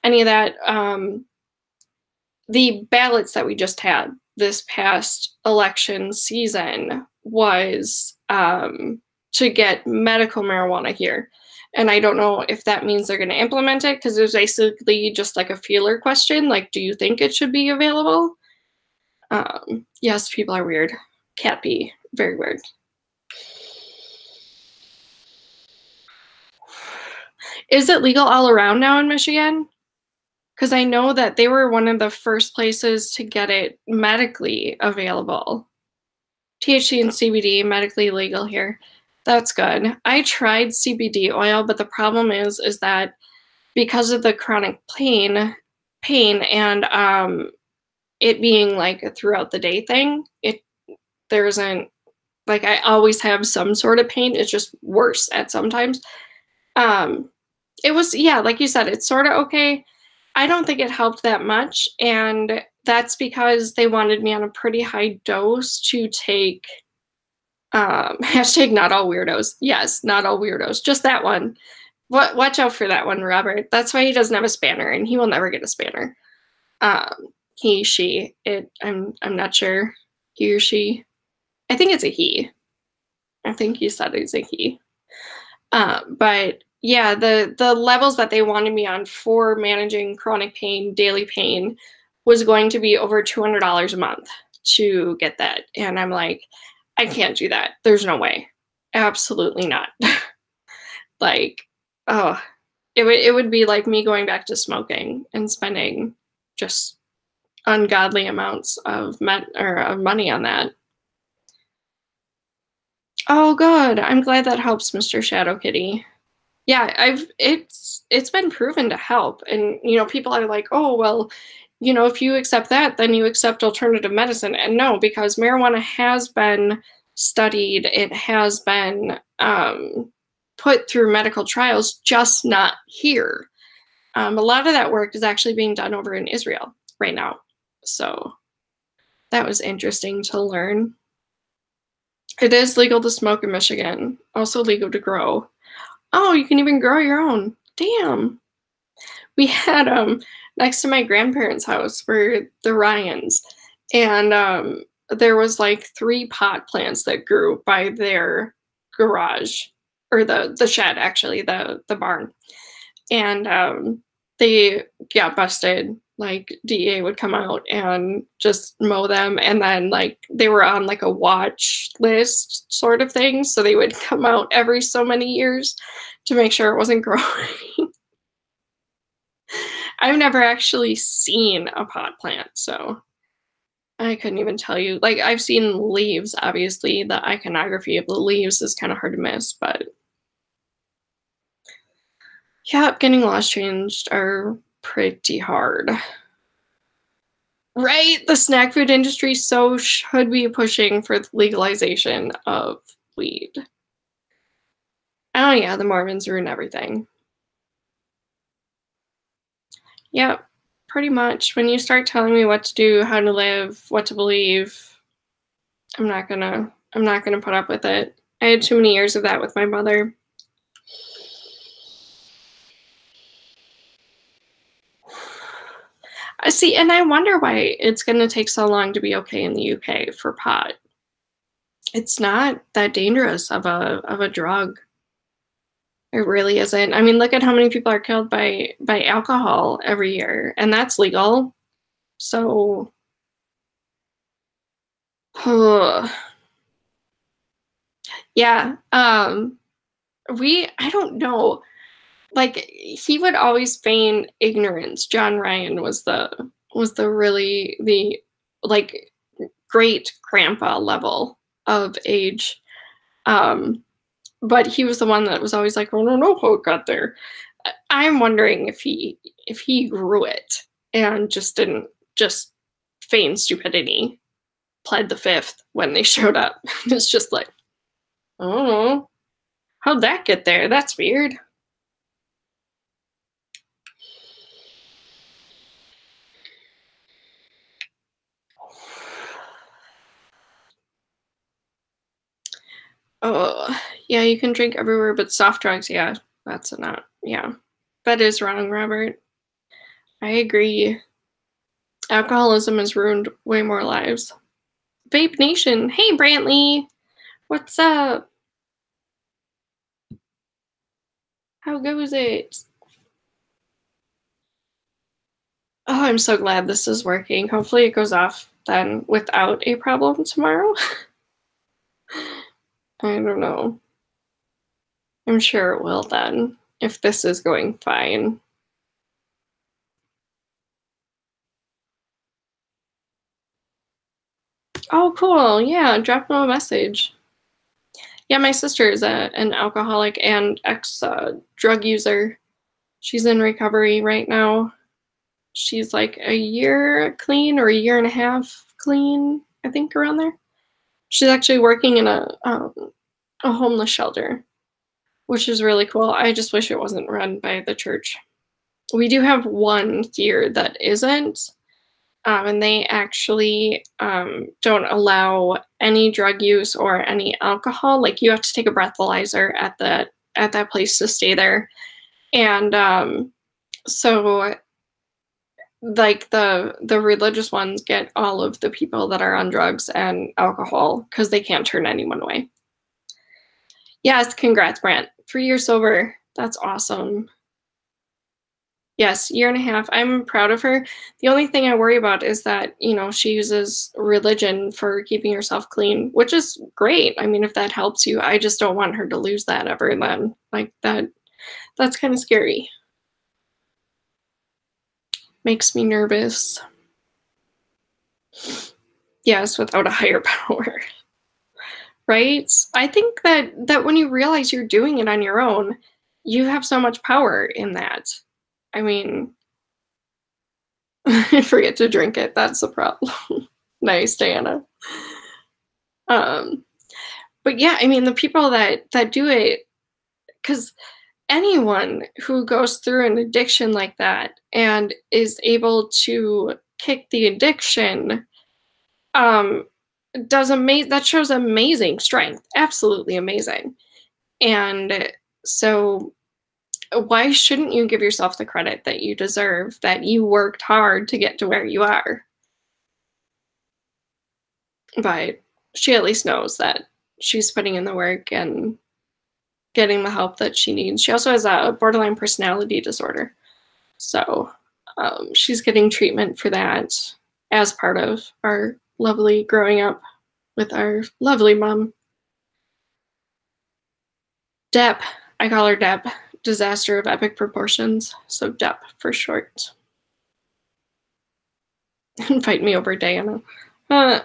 S1: Any of that. The ballots that we just had this past election season was to get medical marijuana here. And I don't know if that means they're going to implement it because it was basically just like a feeler question. Like, do you think it should be available? Yes, people are weird. Cat be very weird. Is it legal all around now in Michigan? Because I know that they were one of the first places to get it medically available. THC and CBD medically legal here. That's good. I tried CBD oil, but the problem is that because of the chronic pain and it being like a throughout the day thing, there isn't, like, I always have some sort of pain. It's just worse at sometimes. It was, yeah, like you said, it's sort of okay. I don't think it helped that much, and that's because they wanted me on a pretty high dose to take hashtag not all weirdos. Yes, not all weirdos. Just that one. Watch out for that one, Robert. That's why he doesn't have a spanner, and he will never get a spanner. He, she, it. I'm not sure. He or she. I think it's a he. I think you said it's a he. But yeah, the levels that they wanted me on for managing chronic pain, daily pain, was going to be over $200 a month to get that, and I'm like, I can't do that. There's no way. Absolutely not. Like, oh, it would be like me going back to smoking and spending just ungodly amounts of money on that. Oh, good. I'm glad that helps, Mr. Shadow Kitty. Yeah, it's been proven to help, and people are like, oh well, if you accept that, then you accept alternative medicine. And no, because marijuana has been studied, it has been put through medical trials, just not here. A lot of that work is actually being done over in Israel right now. So that was interesting to learn. It is legal to smoke in Michigan, also legal to grow. Oh, you can even grow your own. Damn. We had next to my grandparents' house were the Ryans, and there was like 3 pot plants that grew by their garage, or the shed, actually, the barn. and they got busted. Like DEA would come out and just mow them, and then like they were on like a watch list sort of thing, so they would come out every so many years to make sure it wasn't growing. I've never actually seen a pot plant, so I couldn't even tell you. Like I've seen leaves, obviously the iconography of the leaves is kind of hard to miss, but yeah, getting laws changed are pretty hard. Right? The snack food industry so should be pushing for the legalization of weed. Oh yeah, the Mormons ruin everything. Yep, pretty much. When you start telling me what to do, how to live, what to believe, I'm not gonna put up with it. I had too many years of that with my mother. I see, and I wonder why it's gonna take so long to be okay in the UK for pot. It's not that dangerous of a drug. It really isn't. I mean, look at how many people are killed by alcohol every year, and that's legal. So, yeah. I don't know. Like he would always feign ignorance. John Ryan was the really the like great grandpa level of age. Um, but he was the one that was always like, "I don't know how it got there." I'm wondering if he grew it and just didn't just feign stupidity, pled the fifth when they showed up. It's just like, I don't know, how'd that get there? That's weird. Oh, yeah, you can drink everywhere, but soft drugs, yeah, that's a not. Yeah, that is wrong, Robert. I agree. Alcoholism has ruined way more lives. Vape Nation, hey Brantley, what's up? How goes it? Oh, I'm so glad this is working. Hopefully, it goes off then without a problem tomorrow. I don't know. I'm sure it will then, if this is going fine. Oh, cool. Yeah, drop them a message. Yeah, my sister is an alcoholic and ex drug user. She's in recovery right now. She's like a year clean or a year and a half clean, I think, around there. She's actually working in a homeless shelter, which is really cool. I just wish it wasn't run by the church. We do have one here that isn't, and they actually don't allow any drug use or any alcohol. Like you have to take a breathalyzer at that place to stay there, and so like the religious ones get all of the people that are on drugs and alcohol because they can't turn anyone away. Yes, congrats, Brant. 3 years sober. That's awesome. Yes, year and a half. I'm proud of her. The only thing I worry about is that, she uses religion for keeping herself clean, which is great. I mean, if that helps you, I just don't want her to lose that ever then. Like that's kind of scary. Makes me nervous. Yes, without a higher power. Right? I think that when you realize you're doing it on your own, you have so much power in that. I mean, I forget to drink it. That's the problem. Nice, Diana. Um, but yeah, I mean, the people that do it, because anyone who goes through an addiction like that and is able to kick the addiction, that shows amazing strength, absolutely amazing. And so why shouldn't you give yourself the credit that you deserve, that you worked hard to get to where you are? But she at least knows that she's putting in the work, and getting the help that she needs. She also has a borderline personality disorder. So she's getting treatment for that as part of our lovely growing up with our lovely mom. Dep, I call her Dep, disaster of epic proportions. So Dep for short. Invite me over, Diana. Yeah,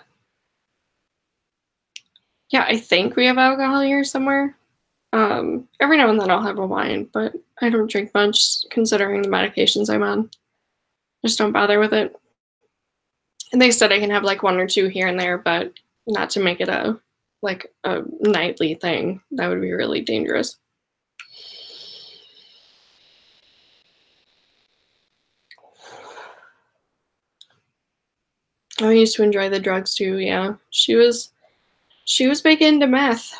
S1: I think we have alcohol here somewhere. Every now and then I'll have a wine, but I don't drink much considering the medications I'm on. Just don't bother with it. And they said I can have like one or two here and there, but not to make it a nightly thing. That would be really dangerous. I used to enjoy the drugs too, yeah. She was big into meth.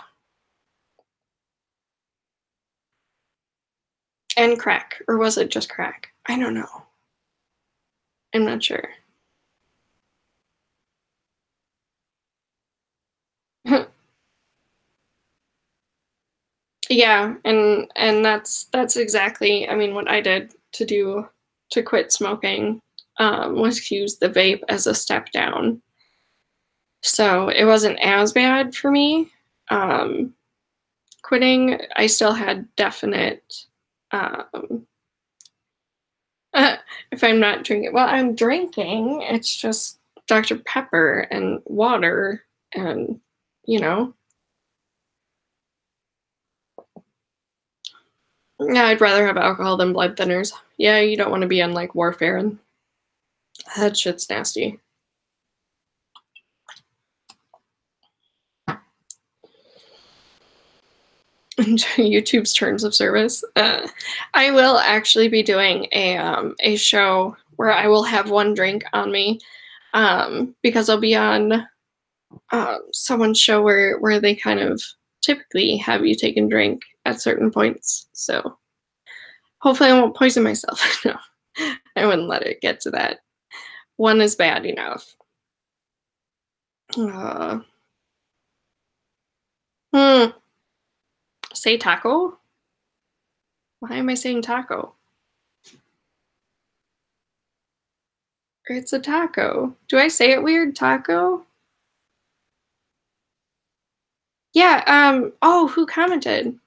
S1: And crack. Or was it just crack? I don't know. I'm not sure. Yeah, and that's exactly, I mean, what I did to quit smoking was use the vape as a step down. So it wasn't as bad for me. Quitting, I still had definite if I'm not drinking, well, I'm drinking. It's just Dr. Pepper and water and, you know. Yeah, I'd rather have alcohol than blood thinners. Yeah, you don't want to be on like warfare, and that shit's nasty. YouTube's terms of service. I will actually be doing a show where I will have one drink on me, because I'll be on someone's show where they kind of typically have you take a drink at certain points. So hopefully I won't poison myself. No, I wouldn't let it get to that. One is bad enough. Say taco? Why am I saying taco? It's a taco. Do I say it weird? Taco? Yeah, oh, who commented?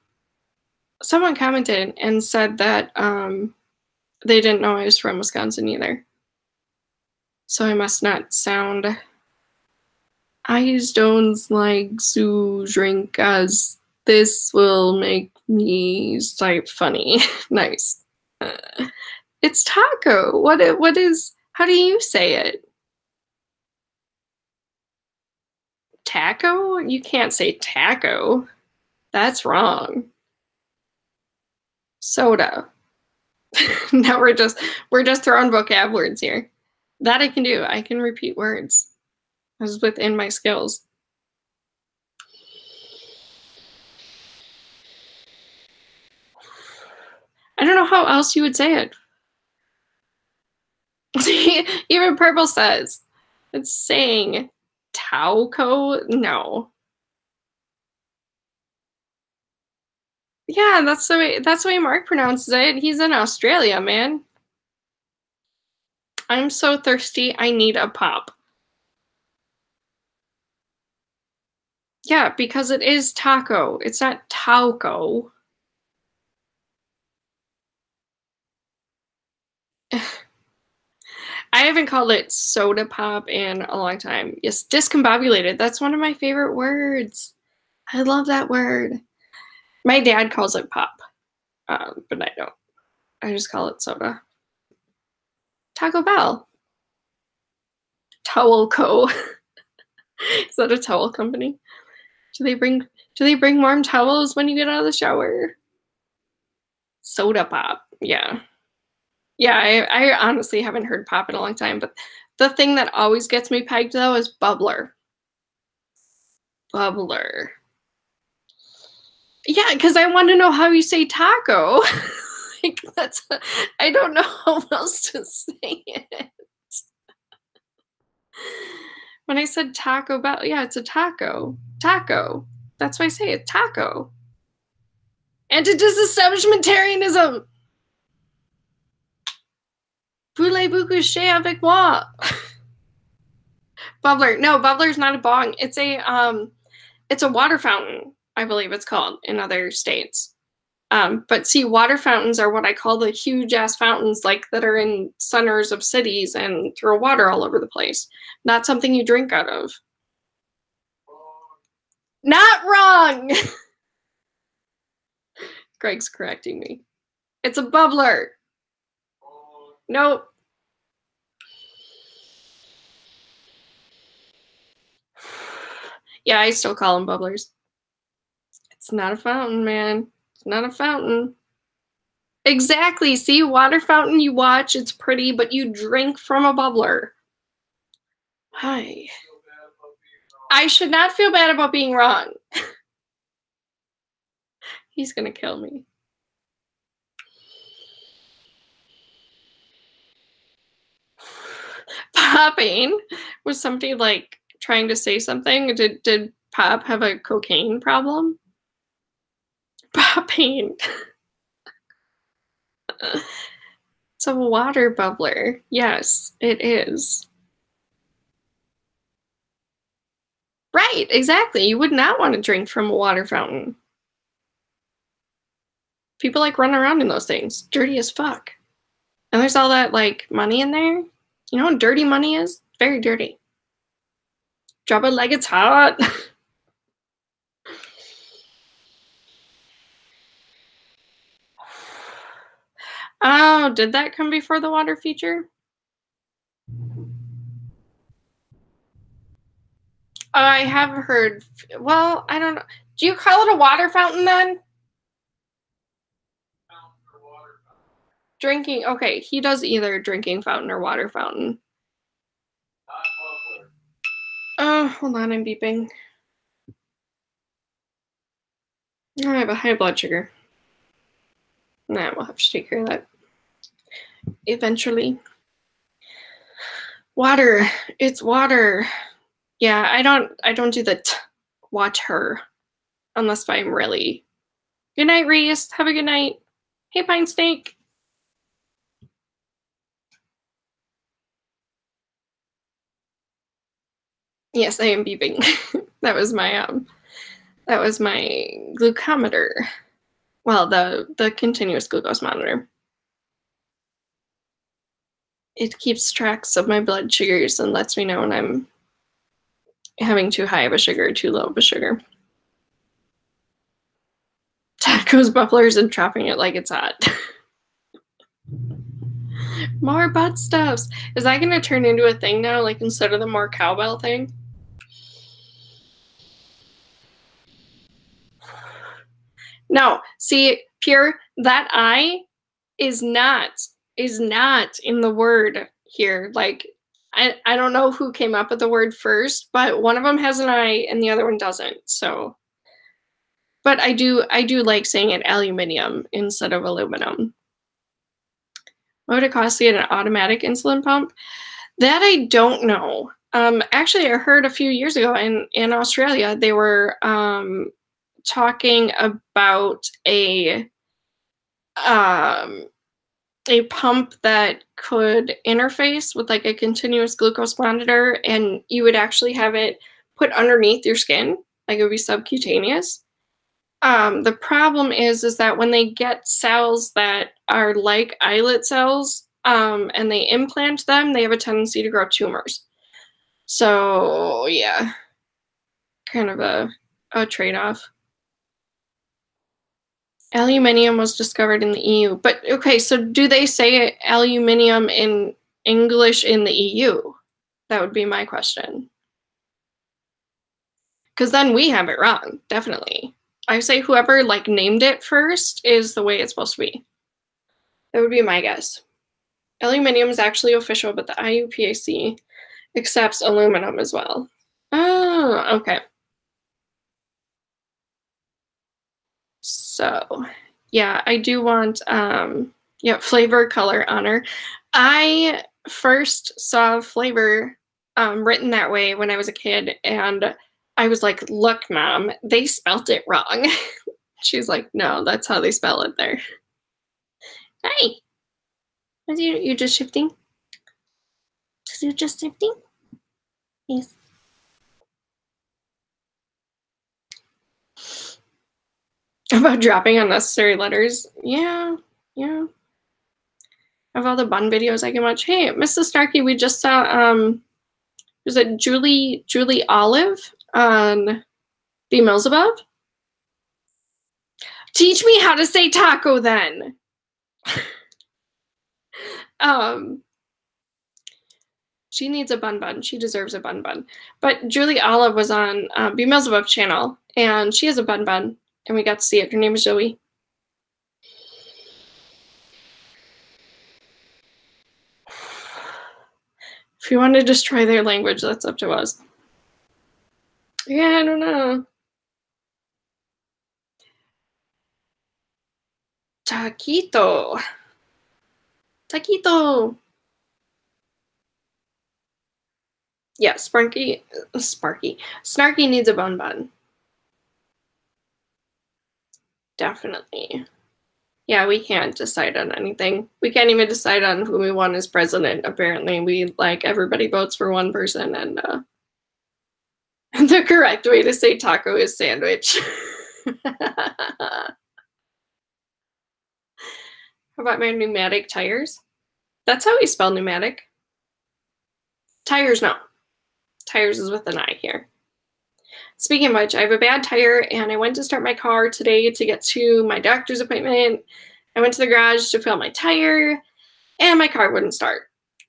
S1: Someone commented and said that they didn't know I was from Wisconsin either. So I must not sound. I don't like to drink as this will make me type funny. Nice. It's taco. What is, how do you say it? Taco? You can't say taco. That's wrong. Soda. Now we're just throwing vocab words here. That I can do. I can repeat words. That's within my skills. I don't know how else you would say it. Even Purple says it's saying Tauco. No. Yeah, that's the way Mark pronounces it. He's in Australia, man. I'm so thirsty. I need a pop. Yeah, because it is taco. It's not tauco. I haven't called it soda pop in a long time. Yes, discombobulated. That's one of my favorite words. I love that word. My dad calls it pop, but I don't. I just call it soda. Taco Bell. Towel Co. Is that a towel company? Do they bring warm towels when you get out of the shower? Soda pop. Yeah. Yeah, I honestly haven't heard pop in a long time, but the thing that always gets me pegged though is bubbler. Bubbler. Yeah, because I want to know how you say taco. Like I don't know how else to say it. When I said Taco Bell, yeah, it's a taco. Taco. That's why I say it, taco. Anti-disestablishmentarianism. Voulez-vous coucher avec moi? Bubbler. No, bubbler's not a bong. It's a water fountain, I believe it's called in other states. But see, water fountains are what I call the huge ass fountains, like that are in centers of cities and throw water all over the place. Not something you drink out of. Not wrong. Greg's correcting me. It's a bubbler. Nope. Yeah, I still call them bubblers. It's not a fountain, man. It's not a fountain. Exactly. See, water fountain you watch, it's pretty, but you drink from a bubbler. Hi. I should not feel bad about being wrong. He's gonna kill me. Popping? Was somebody like trying to say something? Did Pop have a cocaine problem? Popping. It's a water bubbler. Yes, it is. Right, exactly. You would not want to drink from a water fountain. People like run around in those things. Dirty as fuck. And there's all that like money in there. You know what dirty money is? Very dirty. Drop it like it's hot. Oh, did that come before the water feature? I have heard, well, I don't know. Do you call it a water fountain then? Drinking, okay, he does either drinking fountain or water fountain. Oh, hold on, I'm beeping. I have a high blood sugar. Nah, we'll have to take care of that eventually. Water, it's water. Yeah, I don't do the watch her unless I'm really. Good night, Reese. Have a good night. Hey, Pine Snake. Yes, I am beeping. that was my glucometer. Well, the continuous glucose monitor. It keeps tracks of my blood sugars and lets me know when I'm having too high of a sugar or too low of a sugar. Tacos, bubblers, and dropping it like it's hot. More butt stuffs. Is that going to turn into a thing now, like instead of the more cowbell thing? No, see, Pure, that I is not in the word here. Like, I don't know who came up with the word first, but one of them has an I and the other one doesn't. So, but I do like saying it aluminium instead of aluminum. What would it cost to get an automatic insulin pump? That I don't know. Actually, I heard a few years ago in Australia, they were talking about a pump that could interface with like a continuous glucose monitor, and you would actually have it put underneath your skin, like it would be subcutaneous. The problem is that when they get cells that are like islet cells, and they implant them, they have a tendency to grow tumors. So yeah, kind of a trade-off. Aluminium was discovered in the EU. But okay, so do they say aluminium in English in the EU? That would be my question. Because then we have it wrong, definitely. I say whoever like named it first is the way it's supposed to be. That would be my guess. Aluminium is actually official, but the IUPAC accepts aluminum as well. Oh, okay. So, yeah, I do want, flavor, color, honor. I first saw flavor written that way when I was a kid, and I was like, look, Mom, they spelt it wrong. She's like, no, that's how they spell it there. Hey, are you just shifting? You're just shifting? Yes. About dropping unnecessary letters. Yeah. Of all the bun videos I can watch. Hey, Mrs. Starkey, we just saw was it Julie Olive on Be Mills Above? Teach me how to say taco then. She needs a bun. She deserves a bun. But Julie Olive was on Be Mills Above channel, and she has a bun, and we got to see it. Her name is Zoe. If you want to destroy their language, that's up to us. Yeah, I don't know. Taquito. Yeah, Snarky needs a bun. Definitely. Yeah, we can't decide on anything. We can't even decide on who we want as president. Apparently, we everybody votes for one person, and the correct way to say taco is sandwich. How about my pneumatic tires? That's how we spell pneumatic. Tires, no. Tires is with an I here. Speaking of which, I have a bad tire, and I went to start my car today to get to my doctor's appointment. I went to the garage to fill my tire, and my car wouldn't start.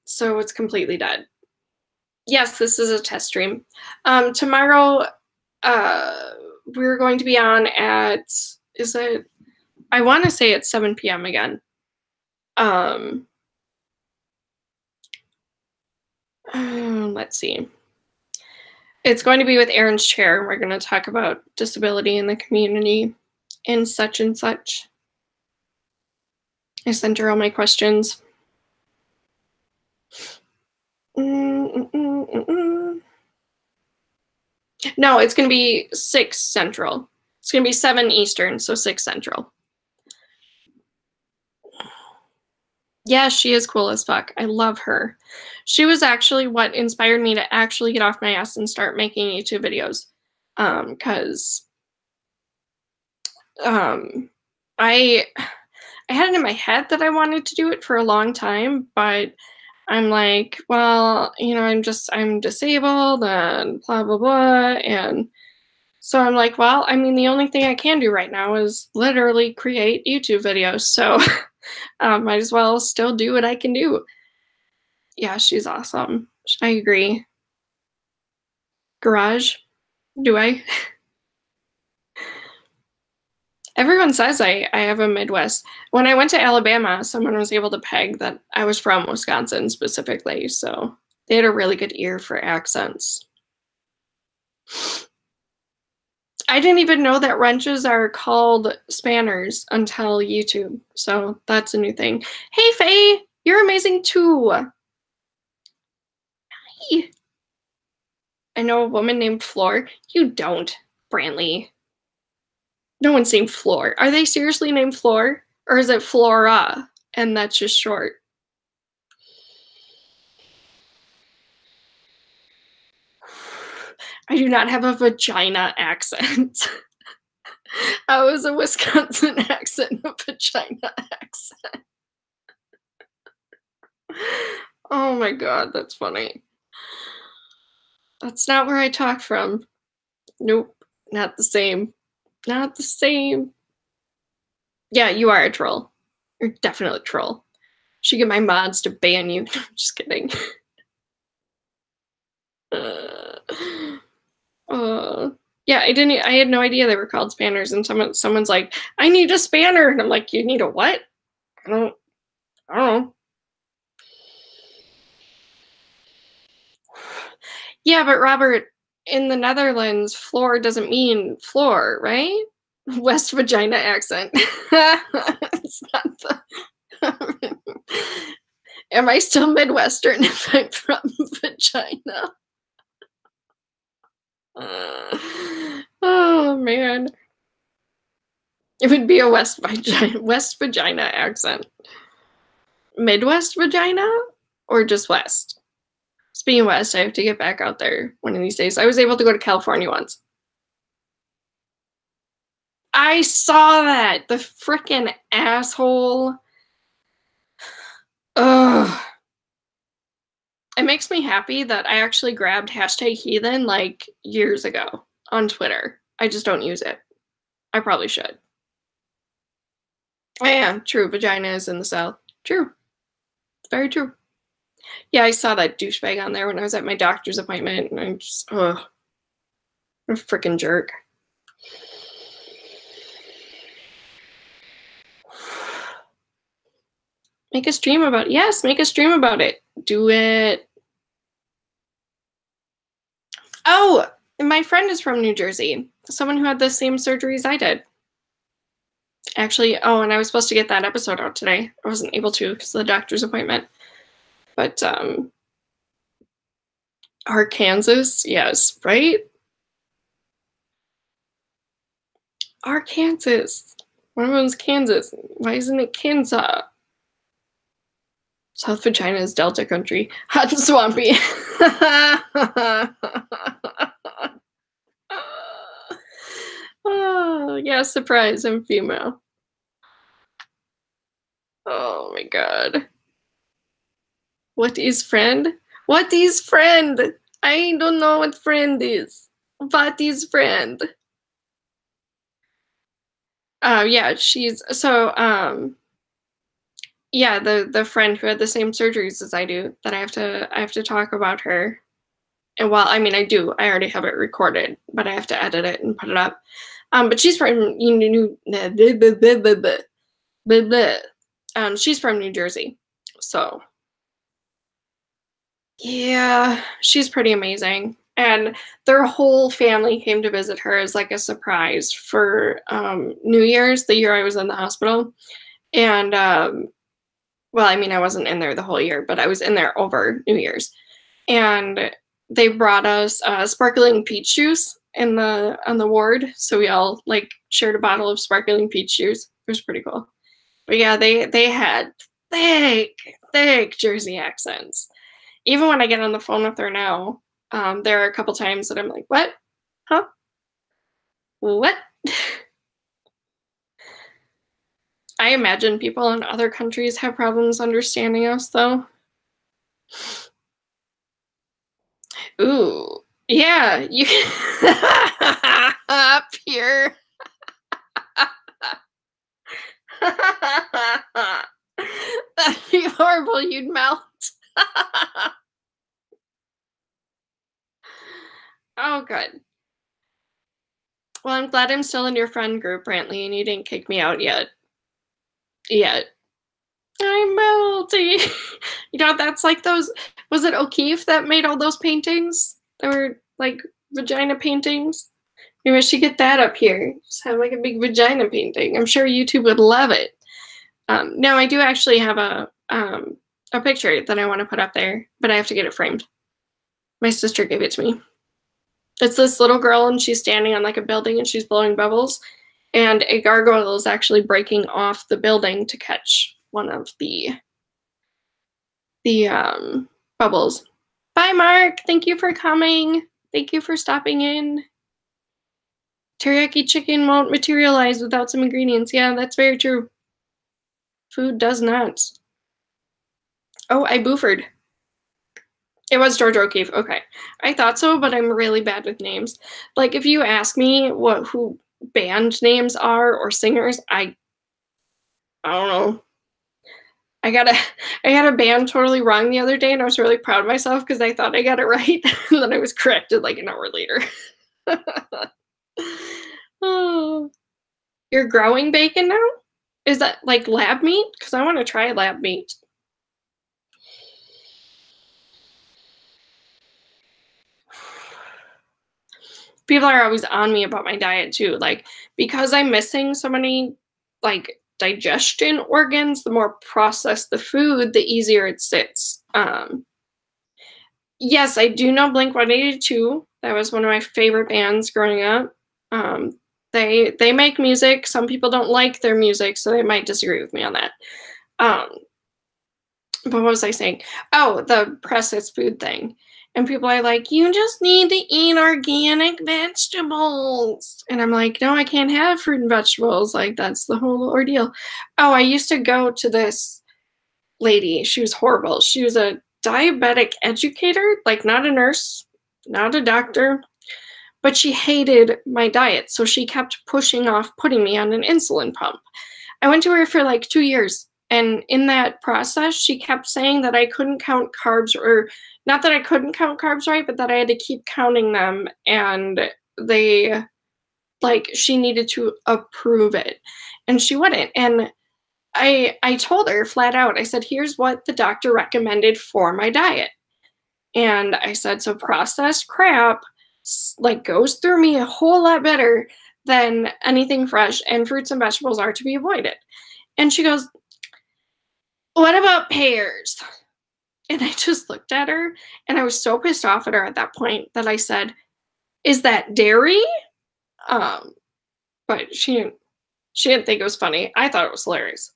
S1: So it's completely dead. Yes, this is a test stream. Tomorrow, we're going to be on at, I want to say it's 7 p.m. again. Let's see. It's going to be with Aaron's chair. We're going to talk about disability in the community and such and such. I sent her all my questions. No, it's going to be 6 Central. It's going to be 7 Eastern, so 6 Central. Yeah, she is cool as fuck. I love her. She was actually what inspired me to actually get off my ass and start making YouTube videos. Because I had it in my head that I wanted to do it for a long time, but I'm like, well, you know, I'm disabled and blah, blah, blah. And so I'm like, well, I mean, the only thing I can do right now is literally create YouTube videos. So might as well still do what I can do. Yeah, she's awesome. I agree. Garage? Do I? Everyone says I have a Midwest. When I went to Alabama, someone was able to peg that I was from Wisconsin specifically, so they had a really good ear for accents. I didn't even know that wrenches are called spanners until YouTube, so that's a new thing. Hey, Faye, you're amazing too. Hi. I know a woman named Floor. You don't, Brantley. No one's named Floor. Are they seriously named Floor? Or is it Flora? And that's just short. I do not have a vagina accent. How is a Wisconsin accent a vagina accent? Oh my god, that's funny. That's not where I talk from. Nope, not the same. Not the same. Yeah, you are a troll. You're definitely a troll. Should get my mods to ban you. No, I'm just kidding. Yeah, I had no idea they were called spanners, and someone's like, I need a spanner, and I'm like, you need a what? I don't know. Yeah, but Robert, in the Netherlands, floor doesn't mean floor, right? West vagina accent. It's not the. Am I still Midwestern if I'm from vagina? Oh man. It would be a West Vagina accent. Midwest vagina? Or just West? Speaking of West, I have to get back out there one of these days. I was able to go to California once. I saw that! The frickin' asshole. Ugh. It makes me happy that I actually grabbed #heathen like years ago on Twitter. I just don't use it. I probably should. Oh, yeah, true. Vagina is in the South. True. Very true. Yeah, I saw that douchebag on there when I was at my doctor's appointment, and I'm just, ugh. What a freaking jerk. Make a stream about it. Yes, make a stream about it. Do it. Oh, my friend is from New Jersey. Someone who had the same surgeries I did. Actually, oh, and I was supposed to get that episode out today. I wasn't able to because of the doctor's appointment. But, Arkansas, yes, right? Arkansas. One of them's Kansas. Why isn't it Kansas? South Vagina is Delta country. Hot and swampy. Oh, yeah, surprise, I'm female. Oh my god. What is friend? What is friend? I don't know what friend is. What is friend? Yeah, she's so yeah, the friend who had the same surgeries as I do, that I have to talk about her. And while I mean I already have it recorded, but I have to edit it and put it up. But she's from she's from New Jersey. So yeah, she's pretty amazing. And their whole family came to visit her as like a surprise for New Year's, the year I was in the hospital. And well, I mean, I wasn't in there the whole year, but I was in there over New Year's. And they brought us sparkling peach juice on the ward. So we all like shared a bottle of sparkling peach juice. It was pretty cool. But yeah, they had thick Jersey accents. Even when I get on the phone with her now, there are a couple times that I'm like, what? Huh? What? I imagine people in other countries have problems understanding us, though. Ooh, yeah, you up here. That'd be horrible. You'd melt. Oh, good. Well, I'm glad I'm still in your friend group, Brantley, and you didn't kick me out yet. I'm melty. You know, that's like those. Was it O'Keeffe that made all those paintings? They were like vagina paintings. Maybe I should get that up here. Just have like a big vagina painting. I'm sure YouTube would love it. No, I do actually have a picture that I want to put up there, but I have to get it framed. My sister gave it to me. It's this little girl, and she's standing on like a building, and she's blowing bubbles, and a gargoyle is actually breaking off the building to catch one of the bubbles. Bye, Mark. Thank you for coming. Thank you for stopping in. Teriyaki chicken won't materialize without some ingredients. Yeah, that's very true. Food does not. Oh, I boofered. It was George O'Keeffe. Okay. I thought so, but I'm really bad with names. Like, if you ask me who band names are or singers, I don't know. I got a band totally wrong the other day, and I was really proud of myself because I thought I got it right, and then I was corrected like an hour later. Oh. You're growing bacon now? Is that like lab meat? Because I want to try lab meat. People are always on me about my diet too. Like, because I'm missing so many like digestion organs, the more processed the food, the easier it sits. Yes, I do know Blink-182. That was one of my favorite bands growing up. They make music. Some people don't like their music, so they might disagree with me on that. But what was I saying? Oh, the processed food thing. And people are like, you just need to eat organic vegetables. And I'm like, no, I can't have fruit and vegetables. Like, that's the whole ordeal. Oh, I used to go to this lady. She was horrible. She was a diabetic educator, like, not a nurse, not a doctor, but she hated my diet. So she kept pushing off putting me on an insulin pump. I went to her for like 2 years. And in that process, she kept saying that I couldn't count carbs, or not that I couldn't count carbs right, but that I had to keep counting them. And they, like, she needed to approve it. And she wouldn't. And I told her flat out, I said, here's what the doctor recommended for my diet. And I said, so processed crap, like, goes through me a whole lot better than anything fresh, and fruits and vegetables are to be avoided. And she goes, what about pears? And I just looked at her, and I was so pissed off at her at that point that I said, is that dairy? But she didn't think it was funny. I thought it was hilarious.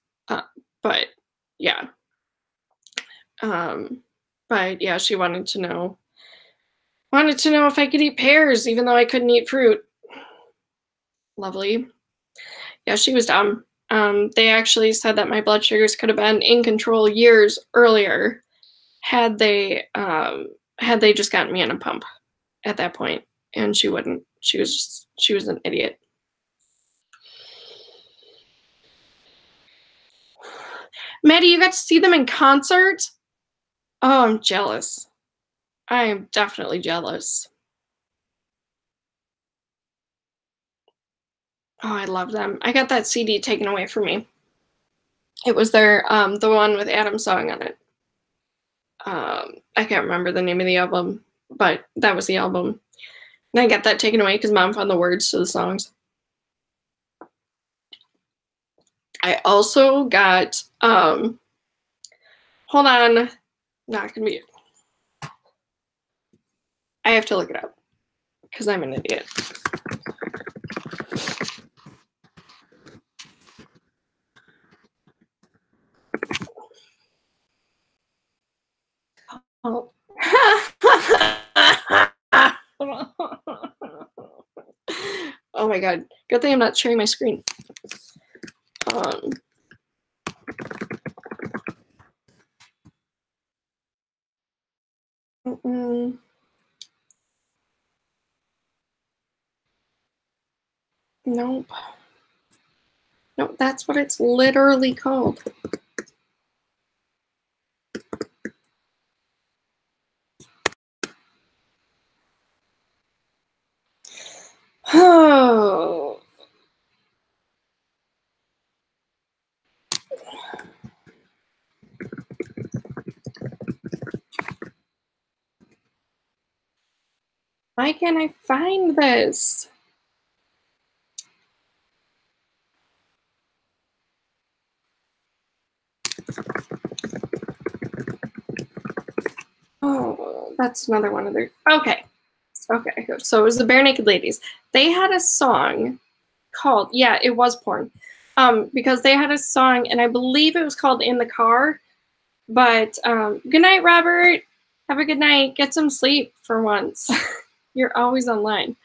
S1: But yeah. But yeah, she wanted to know if I could eat pears, even though I couldn't eat fruit. Lovely. Yeah, she was dumb. They actually said that my blood sugars could have been in control years earlier had they just gotten me on a pump at that point, and she wouldn't. She was an idiot. Maddie, you got to see them in concert? Oh, I'm jealous. I am definitely jealous. Oh, I love them. I got that CD taken away from me. It was their, the one with Adam's song on it. I can't remember the name of the album, but that was the album. And I got that taken away because Mom found the words to the songs. I also got, hold on, not gonna be, I have to look it up because I'm an idiot. Oh. Oh my god. Good thing I'm not sharing my screen. Nope. Nope, that's what it's literally called. Oh. Why can't I find this? Oh, that's another one of their. Okay. Okay. So it was the Barenaked Ladies. They had a song called, yeah, it was porn. Because they had a song, and I believe it was called In the Car. But good night, Robert. Have a good night. Get some sleep for once. You're always online.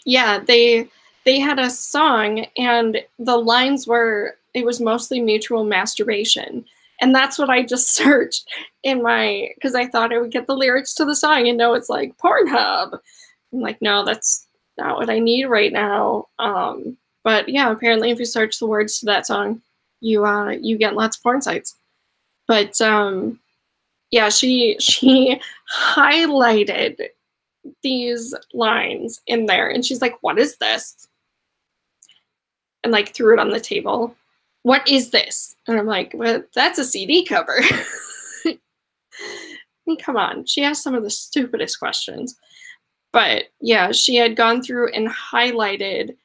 S1: Yeah, they had a song, and the lines were, it was mostly mutual masturbation. And that's what I just searched in my, because I thought I would get the lyrics to the song and know it's like Pornhub. I'm like, no, that's not what I need right now. But yeah, apparently if you search the words to that song, you get lots of porn sites. But yeah, she highlighted these lines in there, and she's like, what is this? And like threw it on the table. What is this? And I'm like, well, that's a CD cover. I mean, come on. She asked some of the stupidest questions. But yeah, she had gone through and highlighted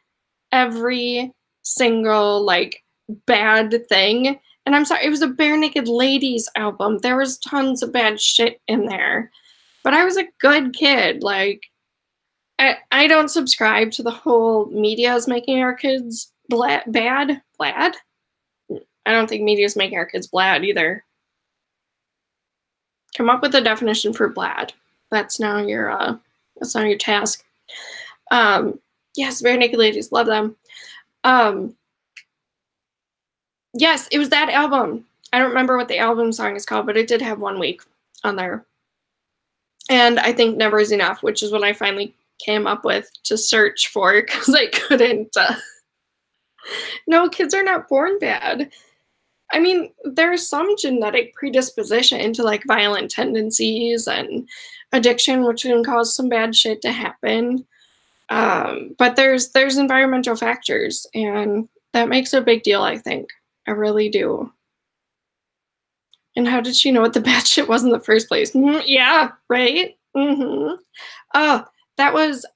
S1: every single like bad thing. And I'm sorry, it was a Barenaked Ladies album. There was tons of bad shit in there. But I was a good kid. Like, I don't subscribe to the whole media is making our kids bad. Blad? I don't think media is making our kids blad either. Come up with a definition for blad. That's now your task. Yes, Barenaked Ladies, love them. Yes, it was that album. I don't remember what the album song is called, but it did have One Week on there. And I think Never Is Enough, which is what I finally came up with to search for because I couldn't. No, kids are not born bad. I mean, there's some genetic predisposition to like violent tendencies and addiction, which can cause some bad shit to happen. But there's environmental factors, and that makes a big deal, I think. I really do. And how did she know what the bad shit was in the first place? Yeah, right? Mm-hmm. Oh, that was,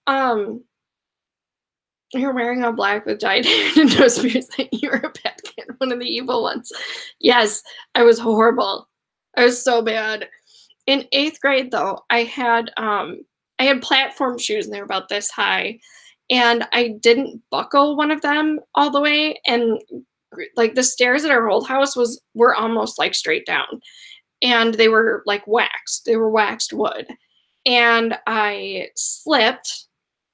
S1: you're wearing all black with dyed hair and nose piercing. You were a bad kid, one of the evil ones. Yes, I was horrible. I was so bad. In 8th grade, though, I had platform shoes, and they were about this high. And I didn't buckle one of them all the way, and like the stairs at our old house were almost like straight down, and they were like waxed. They were waxed wood, and I slipped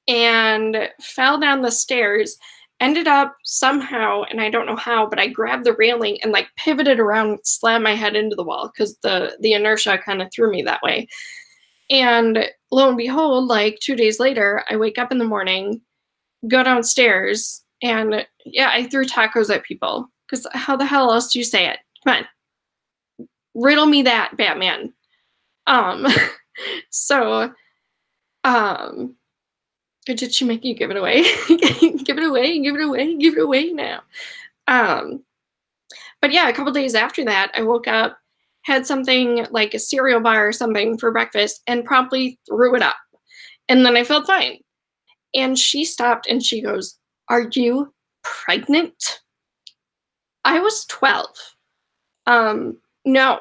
S1: and fell down the stairs. Ended up somehow, and I don't know how, but I grabbed the railing and like pivoted around, slammed my head into the wall because the inertia kind of threw me that way. And lo and behold, like 2 days later, I wake up in the morning, go downstairs, and yeah, I threw tacos at people. Because how the hell else do you say it? Come on. Riddle me that, Batman. So, did she make you give it away? Give it away, give it away, give it away now. But yeah, a couple days after that, I woke up, had something like a cereal bar or something for breakfast, and promptly threw it up. And then I felt fine. And she stopped and she goes, "Are you pregnant?" I was 12. No.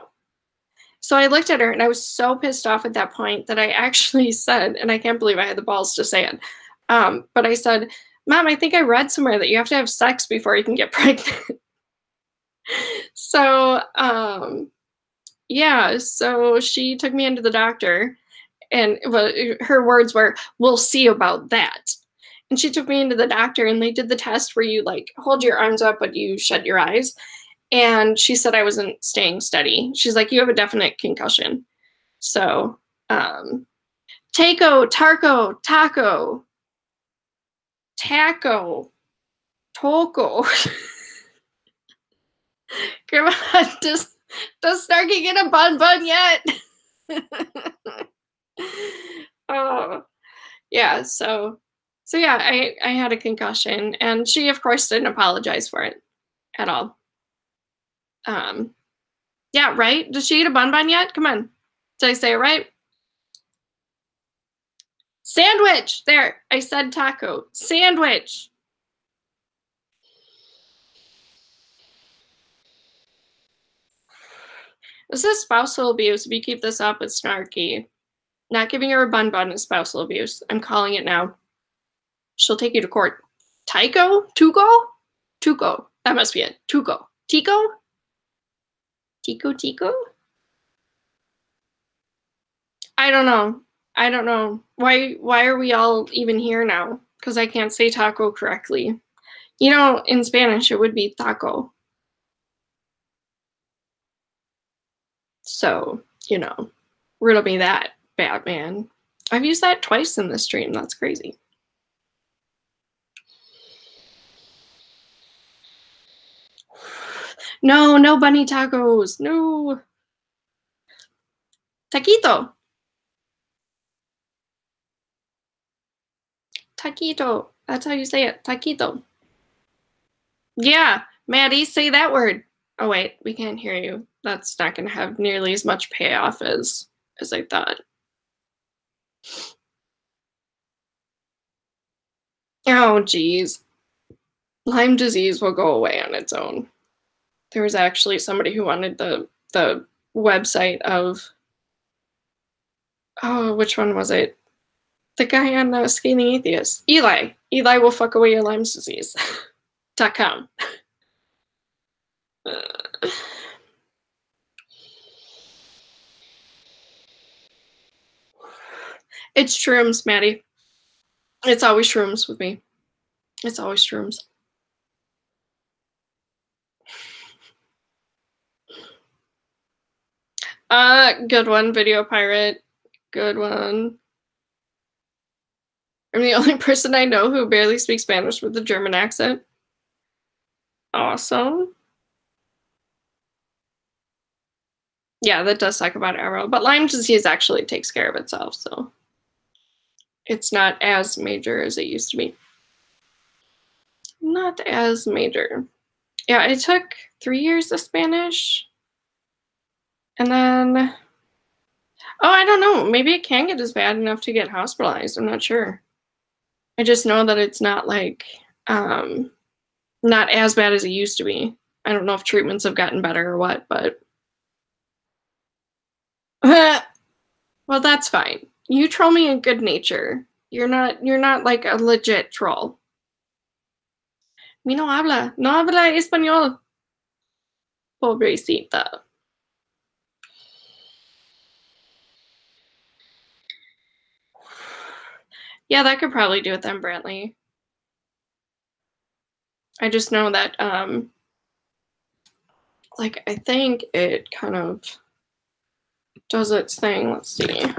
S1: So I looked at her and I was so pissed off at that point that I actually said, and I can't believe I had the balls to say it, but I said, "Mom, I think I read somewhere that you have to have sex before you can get pregnant." So, yeah, so she took me into the doctor, and her words were, "We'll see about that." And she took me into the doctor, and they did the test where you like hold your arms up but you shut your eyes. And she said I wasn't staying steady. She's like, "You have a definite concussion." So, taco, tarco, taco, taco, toco. Come on, does Snarky get a bun yet? Oh, yeah. So yeah, I had a concussion, and she of course didn't apologize for it at all. Yeah, right? Does she eat a bun yet? Come on. Did I say it right? Sandwich! There, I said taco. Sandwich! This is spousal abuse. If you keep this up, it's snarky. Not giving her a bun is spousal abuse. I'm calling it now. She'll take you to court. Tycho? Tuco? Tuco. That must be it. Tuco. Tico? Tico? I don't know. I don't know. Why are we all even here now? Because I can't say taco correctly. You know, in Spanish, it would be taco. So, you know, riddle me that, Batman. I've used that twice in this stream. That's crazy. No, no bunny tacos. No. Taquito. Taquito. That's how you say it. Taquito. Yeah, Maddie, say that word. Oh wait, we can't hear you. That's not going to have nearly as much payoff as I thought. Oh geez. Lyme disease will go away on its own. There was actually somebody who wanted the website of, oh, which one was it? The guy on Scathing Atheist. Eli. Eli will fuck away your Lyme's disease. .com. It's shrooms, Maddie. It's always shrooms with me. It's always shrooms. Good one, Video Pirate. Good one. I'm the only person I know who barely speaks Spanish with a German accent. Awesome. Yeah, that does suck about Arrow, but Lyme disease actually takes care of itself, so it's not as major as it used to be. Not as major. Yeah, it took 3 years of Spanish. And then, oh, I don't know. Maybe it can get as bad enough to get hospitalized. I'm not sure. I just know that it's not like, not as bad as it used to be. I don't know if treatments have gotten better or what, but. Well, that's fine. You troll me in good nature. You're not like a legit troll. Mi no habla español. Pobrecita. Yeah, that could probably do it then, Brantley. I just know that, like, I think it kind of does its thing. Let's see.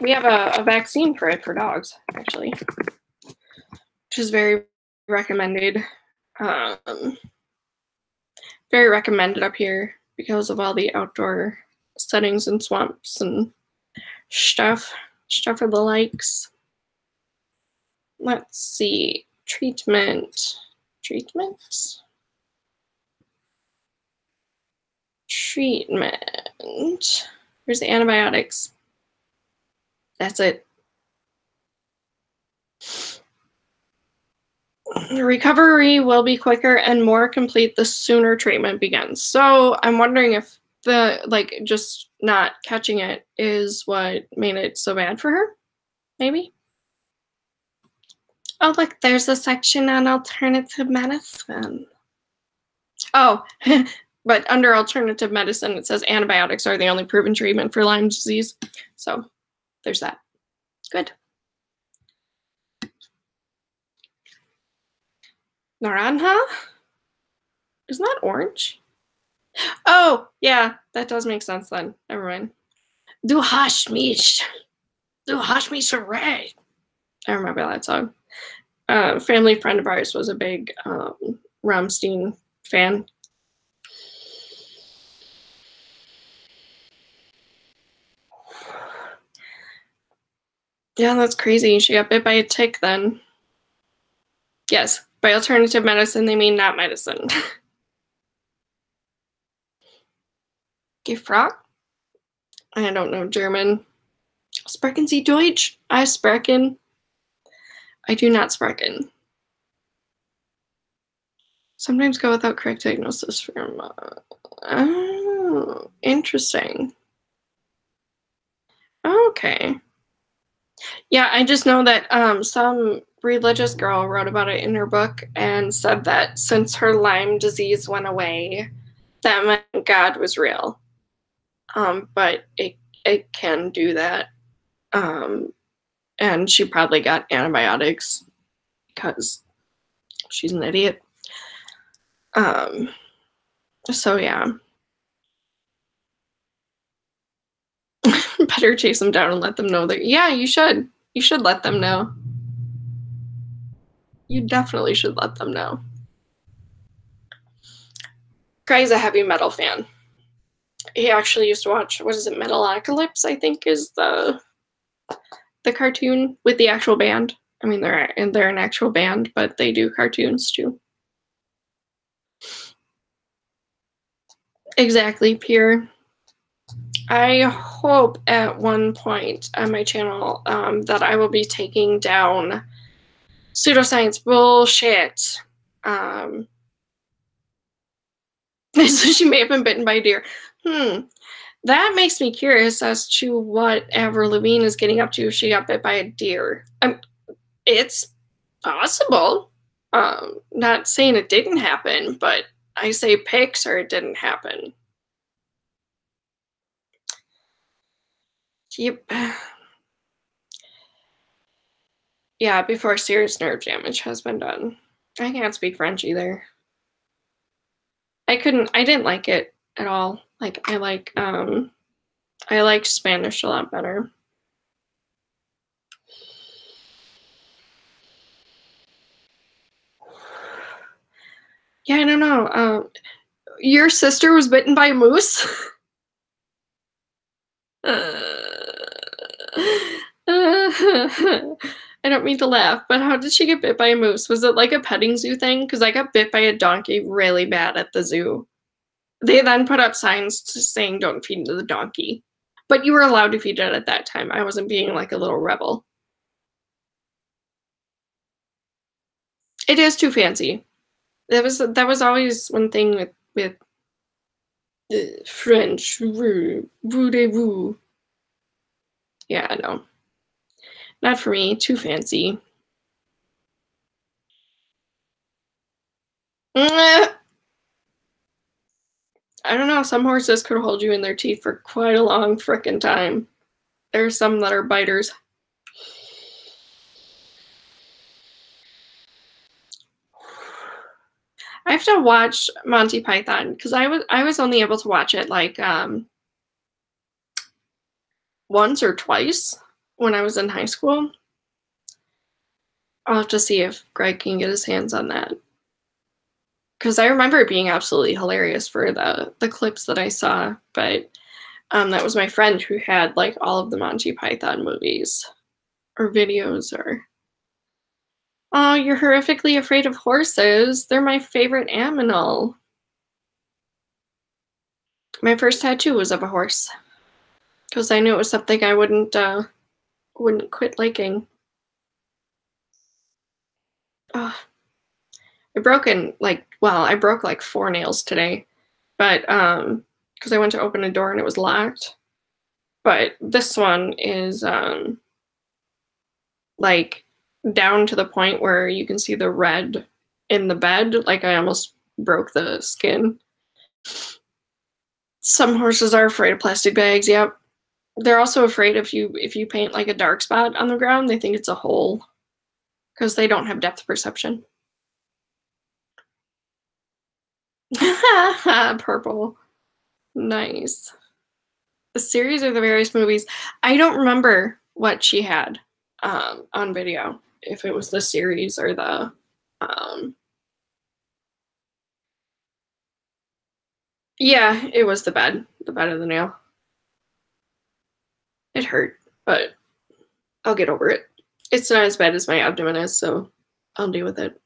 S1: We have a vaccine for it for dogs, actually, which is very recommended. Very recommended up here because of all the outdoor settings and swamps and stuff of the likes. Let's see. Treatment. Here's the antibiotics. That's it. Recovery will be quicker and more complete the sooner treatment begins. So I'm wondering if the, like, just not catching it is what made it so bad for her, maybe? Oh, look, there's a section on alternative medicine. Oh, but under alternative medicine, it says antibiotics are the only proven treatment for Lyme disease. So there's that. Good. Naranja? Isn't that orange? Oh, yeah, that does make sense then. Never mind. Du hast mich red. I remember that song. Family friend of ours was a big Rammstein fan. Yeah, that's crazy. She got bit by a tick then. Yes, by alternative medicine, they mean not medicine. Gefragt? I don't know German. Sprechen Sie Deutsch? I sprechen. I do not sprechen. Sometimes go without correct diagnosis from. Oh, interesting. Okay. Yeah, I just know that some religious girl wrote about it in her book and said that since her Lyme disease went away, that meant God was real. But it can do that. And she probably got antibiotics because she's an idiot. So yeah. Better chase them down and let them know that, yeah, you should. You should let them know. You definitely should let them know. Guy's a heavy metal fan. He actually used to watch, what is it, Metalocalypse, I think is the cartoon with the actual band. I mean, they're an actual band, but they do cartoons too. Exactly, Pierre. I hope at one point on my channel that I will be taking down pseudoscience bullshit. So she may have been bitten by a deer. That makes me curious as to what Avril Lavigne is getting up to if she got bit by a deer. It's possible. Not saying it didn't happen, but I say pics or it didn't happen. Yep. Yeah, before serious nerve damage has been done. I can't speak French either. I didn't like it at all. Like I liked Spanish a lot better. Yeah, I don't know. Your sister was bitten by a moose? I don't mean to laugh, but how did she get bit by a moose? Was it like a petting zoo thing? Because I got bit by a donkey really bad at the zoo. They then put up signs saying don't feed the donkey. But you were allowed to feed it at that time. I wasn't being like a little rebel. It is too fancy. That was always one thing with French. Voulez-vous? Yeah, no. Not for me. Too fancy. I don't know. Some horses could hold you in their teeth for quite a long frickin' time. There's some that are biters. I have to watch Monty Python because I was only able to watch it like once or twice when I was in high school. I'll have to see if Greg can get his hands on that. Because I remember it being absolutely hilarious for the clips that I saw, but that was my friend who had like all of the Monty Python movies or videos or. Oh, you're horrifically afraid of horses. They're my favorite animal. My first tattoo was of a horse because I knew it was something I wouldn't quit liking. Oh, I broke like 4 nails today, but because I went to open a door and it was locked. But this one is like down to the point where you can see the red in the bed. Like I almost broke the skin. Some horses are afraid of plastic bags. Yep. They're also afraid if you paint like a dark spot on the ground, they think it's a hole because they don't have depth perception. Purple. Nice. The series or the various movies. I don't remember what she had on video. If it was the series or the yeah, it was the bed of the nail. It hurt, but I'll get over it. It's not as bad as my abdomen is, so I'll deal with it.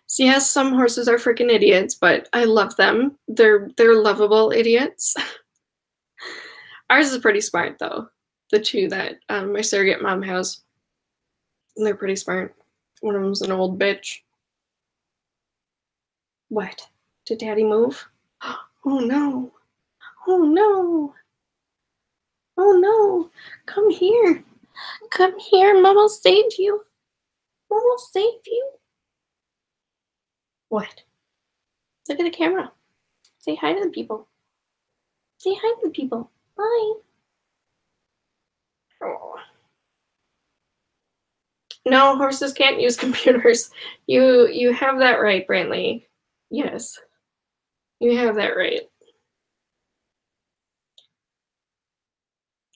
S1: So yes, some horses are freaking idiots, but I love them. They're lovable idiots. Ours is pretty smart though. The two that my surrogate mom has, they're pretty smart. One of them's an old bitch. What? Did Daddy move? Oh no! Oh no! Oh no! Come here! Come here! Mom'll save you! Mom'll save you! What? Look at the camera. Say hi to the people. Say hi to the people. Bye. Oh. No, horses can't use computers. You have that right, Brantley. Yes. You have that right.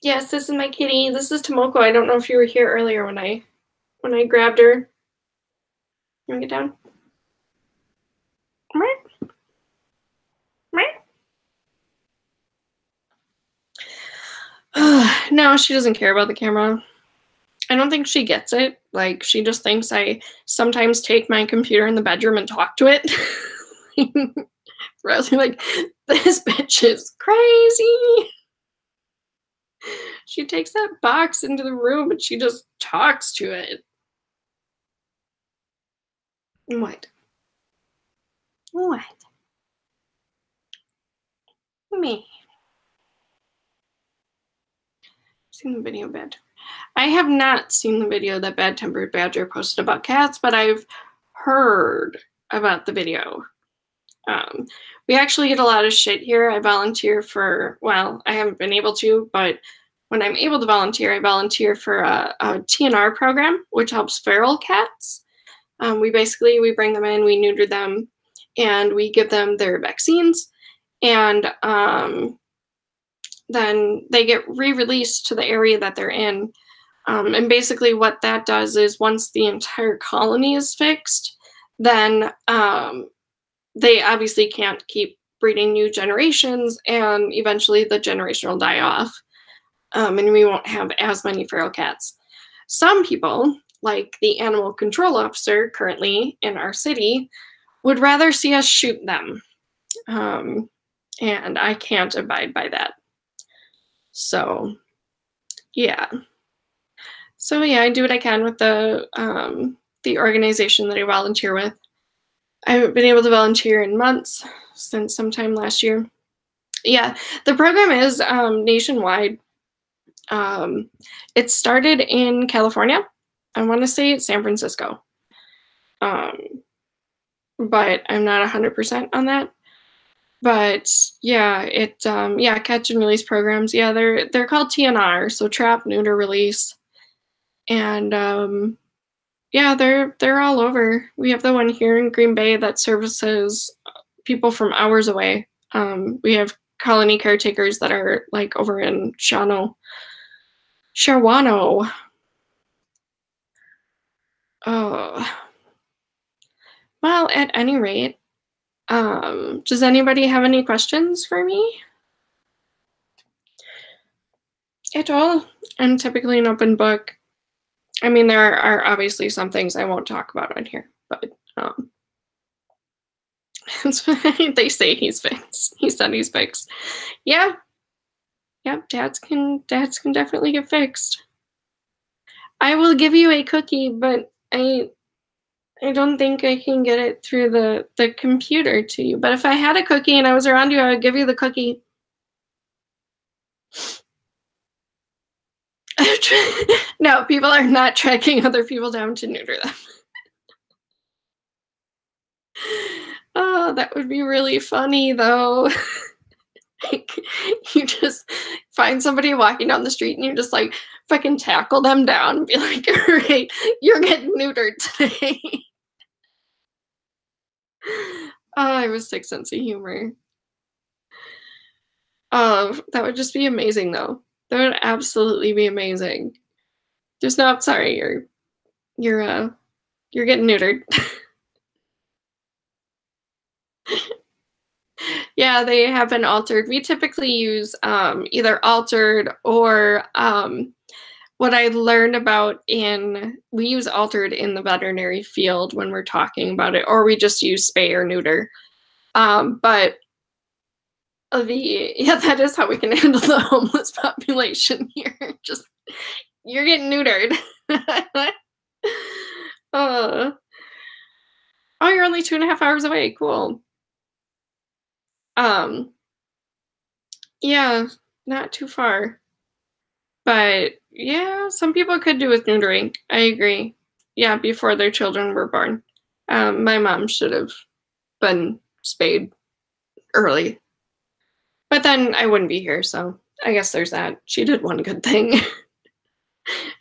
S1: Yes, this is my kitty. This is Tomoko. I don't know if you were here earlier when I grabbed her. You wanna get down? No, she doesn't care about the camera. I don't think she gets it. Like, she just thinks I sometimes take my computer in the bedroom and talk to it. Really, like, this bitch is crazy. She takes that box into the room and she just talks to it. What? What? Me. Seen the video Bad. I have not seen the video that Bad Tempered Badger posted about cats, but I've heard about the video. We actually get a lot of shit here. I volunteer for, well, I haven't been able to, but when I'm able to volunteer, I volunteer for a TNR program, which helps feral cats. We bring them in, we neuter them, and we give them their vaccines. And then they get re-released to the area that they're in. And basically what that does is once the entire colony is fixed, then they obviously can't keep breeding new generations, and eventually the generation will die off. And we won't have as many feral cats. Some people, like the animal control officer currently in our city, would rather see us shoot them. And I can't abide by that. So, yeah. So yeah, I do what I can with the organization that I volunteer with. I haven't been able to volunteer in months, since sometime last year. Yeah, the program is nationwide. It started in California. I want to say it's San Francisco. But I'm not 100% on that. But yeah, catch and release programs. Yeah, they're called TNR, so trap, neuter, release. And yeah, they're all over. We have the one here in Green Bay that services people from hours away. We have colony caretakers that are like over in Shawano. Oh. Well, at any rate, does anybody have any questions for me? At all? I'm typically an open book. I mean, there are obviously some things I won't talk about on here, but they say he's fixed. He said he's fixed. Yeah. Yep, dads can definitely get fixed. I will give you a cookie, but I don't think I can get it through the computer to you. But if I had a cookie and I was around you, I would give you the cookie. No, people are not tracking other people down to neuter them. Oh, that would be really funny, though. Like, you just find somebody walking down the street and you just like fucking tackle them down and be like, all right, you're getting neutered today. Oh, I have a sick sense of humor. Oh, that would just be amazing, though. That would absolutely be amazing. Just no, I'm sorry, you're getting neutered. Yeah, they have been altered. We typically use either altered or what I learned about we use altered in the veterinary field when we're talking about it, or we just use spay or neuter. But that is how we can handle the homeless population here. Just, you're getting neutered. Oh, you're only 2.5 hours away. Cool. Yeah, not too far. But yeah, some people could do with neutering. I agree. Yeah, before their children were born. My mom should have been spayed early. But then I wouldn't be here, so I guess there's that. She did one good thing.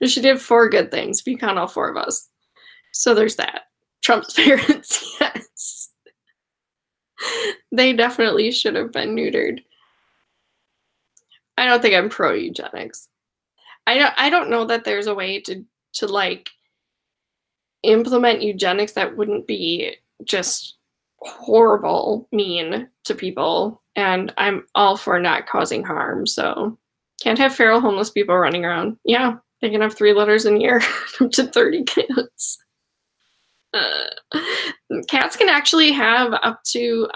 S1: She did 4 good things, if you count all 4 of us. So there's that. Trump's parents, yes. They definitely should have been neutered. I don't think I'm pro eugenics. I don't know that there's a way to like implement eugenics that wouldn't be just horrible, mean to people. And I'm all for not causing harm. So can't have feral homeless people running around. Yeah, they can have 3 litters in a year, up to 30 kids. Cats can actually have up to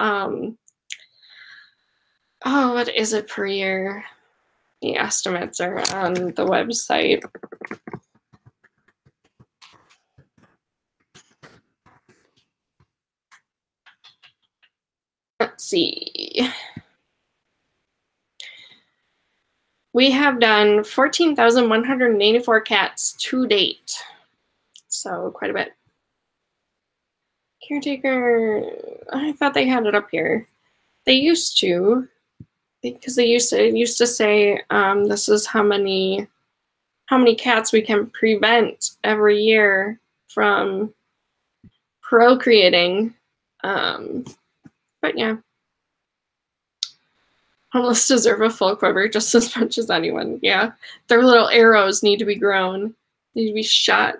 S1: what is it per year? The estimates are on the website. Let's see. We have done 14,184 cats to date. So quite a bit. Caretaker, I thought they had it up here. They used to, because they used to say this is how many cats we can prevent every year from procreating. But yeah. Homeless deserve a full quiver just as much as anyone. Yeah. Their little arrows need to be grown. They need to be shot.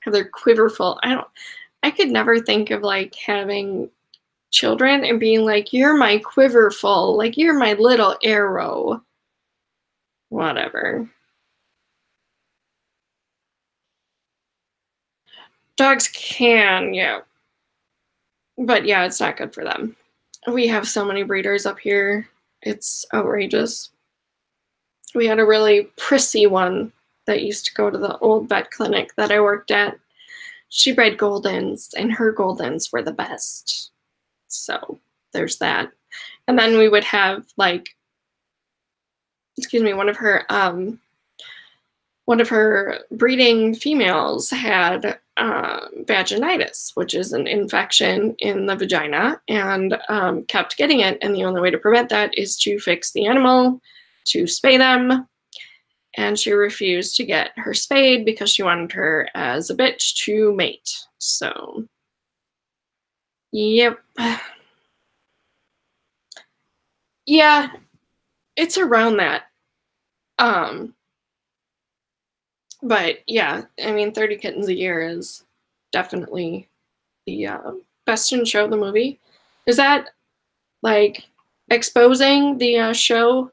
S1: Have their quiver full. I could never think of like having children and being like, you're my quiver full, like you're my little arrow. Whatever. Dogs can, yeah. But yeah, it's not good for them. We have so many breeders up here. It's outrageous. We had a really prissy one that used to go to the old vet clinic that I worked at. She bred Goldens, and her Goldens were the best. So there's that. And then we would have like, one of her breeding females had vaginitis, which is an infection in the vagina, and kept getting it. And the only way to prevent that is to fix the animal, to spay them. And she refused to get her spayed because she wanted her as a bitch to mate. So, yep. Yeah, it's around that. But yeah, I mean, 30 kittens a year is definitely the Best in Show, the movie. Is that like exposing the show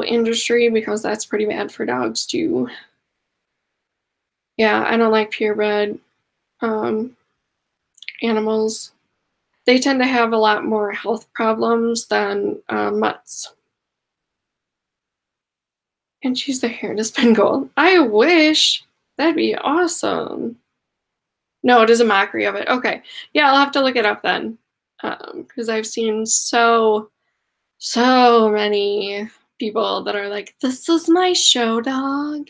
S1: industry, because that's pretty bad for dogs too. Yeah, I don't like purebred animals. They tend to have a lot more health problems than mutts. And she's the hairless Bengal. I wish. That'd be awesome. No, it is a mockery of it. Okay. Yeah, I'll have to look it up then. Because I've seen so many people that are like, this is my show dog.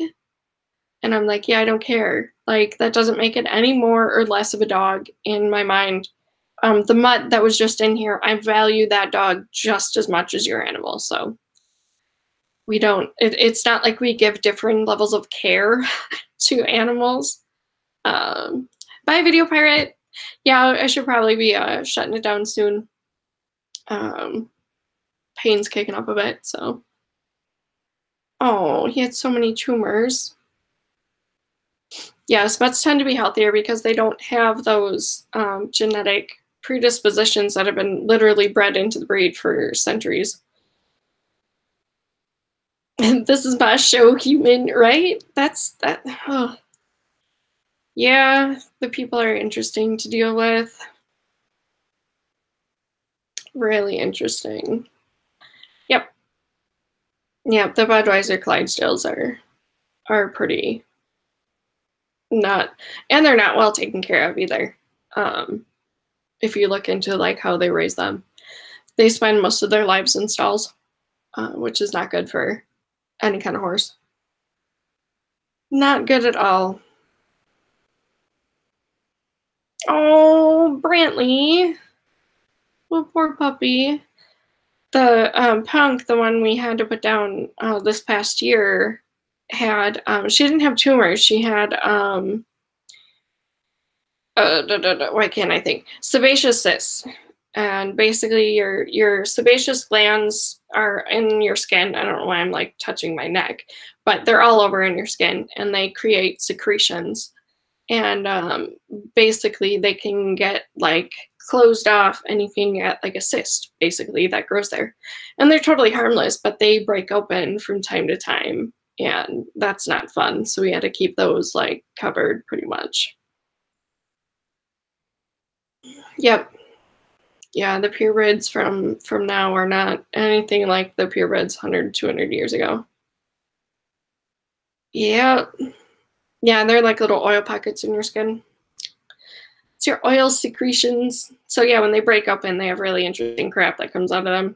S1: And I'm like, yeah, I don't care. Like, that doesn't make it any more or less of a dog in my mind. The mutt that was just in here, I value that dog just as much as your animal. So we don't, it's not like we give different levels of care to animals. Bye, Video Pirate. Yeah, I should probably be shutting it down soon. Pain's kicking up a bit, so. Oh, he had so many tumors. Yes, mutts tend to be healthier because they don't have those genetic predispositions that have been literally bred into the breed for centuries. This is my show, human, right? That's that. Oh. Yeah, the people are interesting to deal with. Really interesting. Yep. Yep, the Budweiser Clydesdales are pretty not, and they're not well taken care of either. If you look into like how they raise them, they spend most of their lives in stalls, which is not good for any kind of horse. Not good at all. Oh, Brantley. Oh, poor puppy. The Punk, the one we had to put down this past year, had, she didn't have tumors. She had, why can't I think? Sebaceous cysts. And basically your sebaceous glands are in your skin. I don't know why I'm like touching my neck, but they're all over in your skin and they create secretions. And basically they can get like closed off and you can get like a cyst basically that grows there. And they're totally harmless, but they break open from time to time and that's not fun. So we had to keep those like covered pretty much. Yep. Yeah, the purebreds from now are not anything like the purebreds 100, 200 years ago. Yeah. Yeah, they're like little oil pockets in your skin. It's your oil secretions. So yeah, when they break open, they have really interesting crap that comes out of them.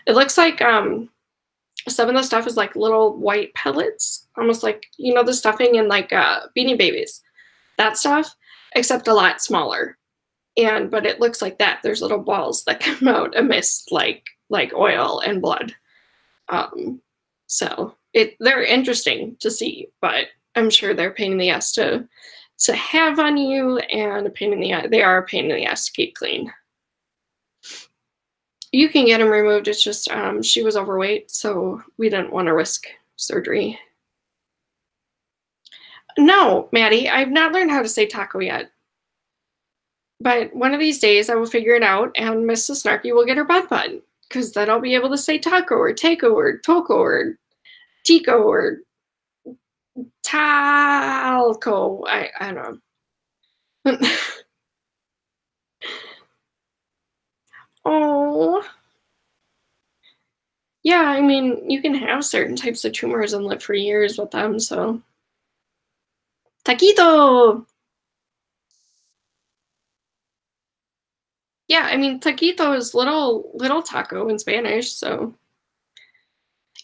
S1: It looks like some of the stuff is like little white pellets, almost like, you know, the stuffing in like Beanie Babies, that stuff, except a lot smaller. But it looks like that. There's little balls that come out amidst like oil and blood. So they're interesting to see, but I'm sure they're a pain in the ass to have on you, and they are a pain in the ass to keep clean. You can get them removed. It's just she was overweight, so we didn't want to risk surgery. No, Maddie, I've not learned how to say taco yet. But one of these days I will figure it out, and Mrs. Snarky will get her butt button, because then I'll be able to say taco or taco or toco or tico or talco. I don't know. Oh. Yeah, I mean, you can have certain types of tumors and live for years with them, so. Taquito! Yeah, I mean, taquito is little taco in Spanish, so.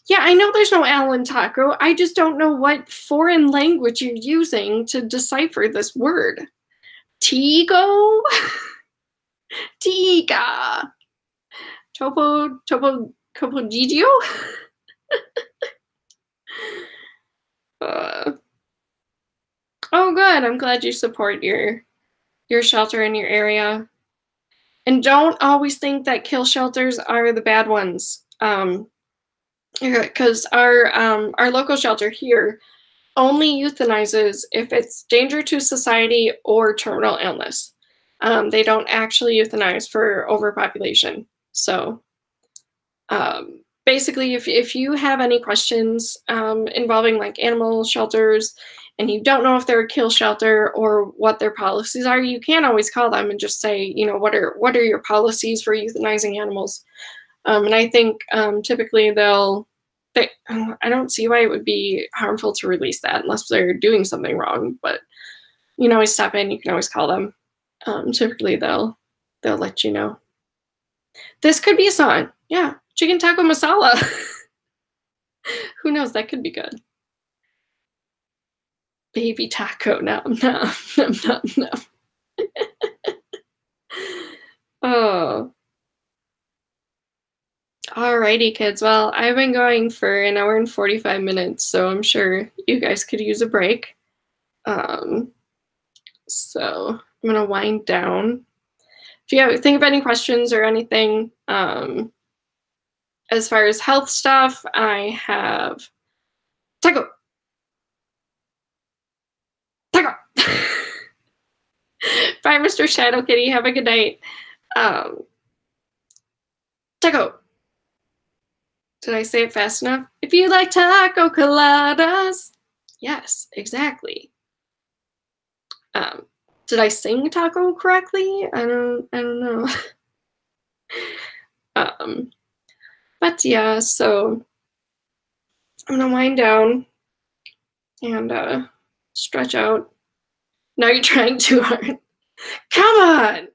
S1: Yeah, I know there's no L in taco. I just don't know what foreign language you're using to decipher this word. Tigo? Tiga. Topo Gigio? Oh, good. I'm glad you support your shelter in your area. And don't always think that kill shelters are the bad ones. Because our local shelter here only euthanizes if it's danger to society or terminal illness. They don't actually euthanize for overpopulation. So basically, if you have any questions involving like animal shelters and you don't know if they're a kill shelter or what their policies are, you can always call them and just say, you know, what are your policies for euthanizing animals? And I think typically I don't see why it would be harmful to release that unless they're doing something wrong, but you can always step in, you can always call them. Typically they'll let you know. This could be a song. Yeah, chicken taco masala. Who knows, that could be good. Baby taco, no. Oh. Alrighty, kids. Well, I've been going for an hour and 45 minutes, so I'm sure you guys could use a break. So I'm gonna wind down. If you think of any questions or anything, as far as health stuff, I have taco. Taco. Bye, Mr. Shadow Kitty. Have a good night. Taco. Did I say it fast enough? If you like taco coladas. Yes, exactly. Did I sing taco correctly? I don't know. But yeah, so I'm gonna wind down and stretch out. Now you're trying too hard. Come on!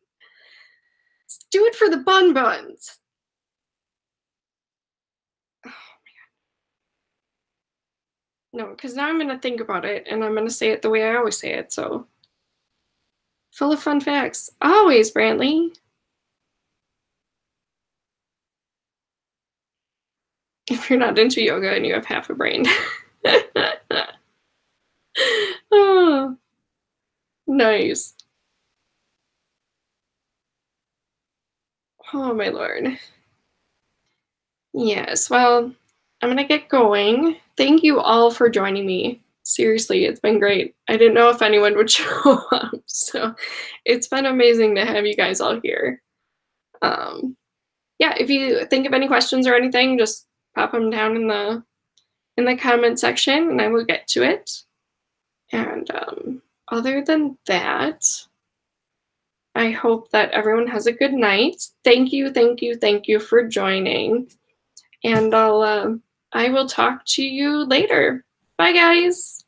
S1: Let's do it for the buns. Oh my god. No, because now I'm gonna think about it and I'm gonna say it the way I always say it, so. Full of fun facts. Always, Brantley. If you're not into yoga and you have half a brain. Oh, nice. Oh, my Lord. Yes, well, I'm going to get going. Thank you all for joining me. Seriously, it's been great. I didn't know if anyone would show up, so it's been amazing to have you guys all here. Yeah, if you think of any questions or anything, just pop them down in the comment section and I will get to it. And other than that, I hope that everyone has a good night. Thank you for joining. And I will talk to you later. Bye, guys.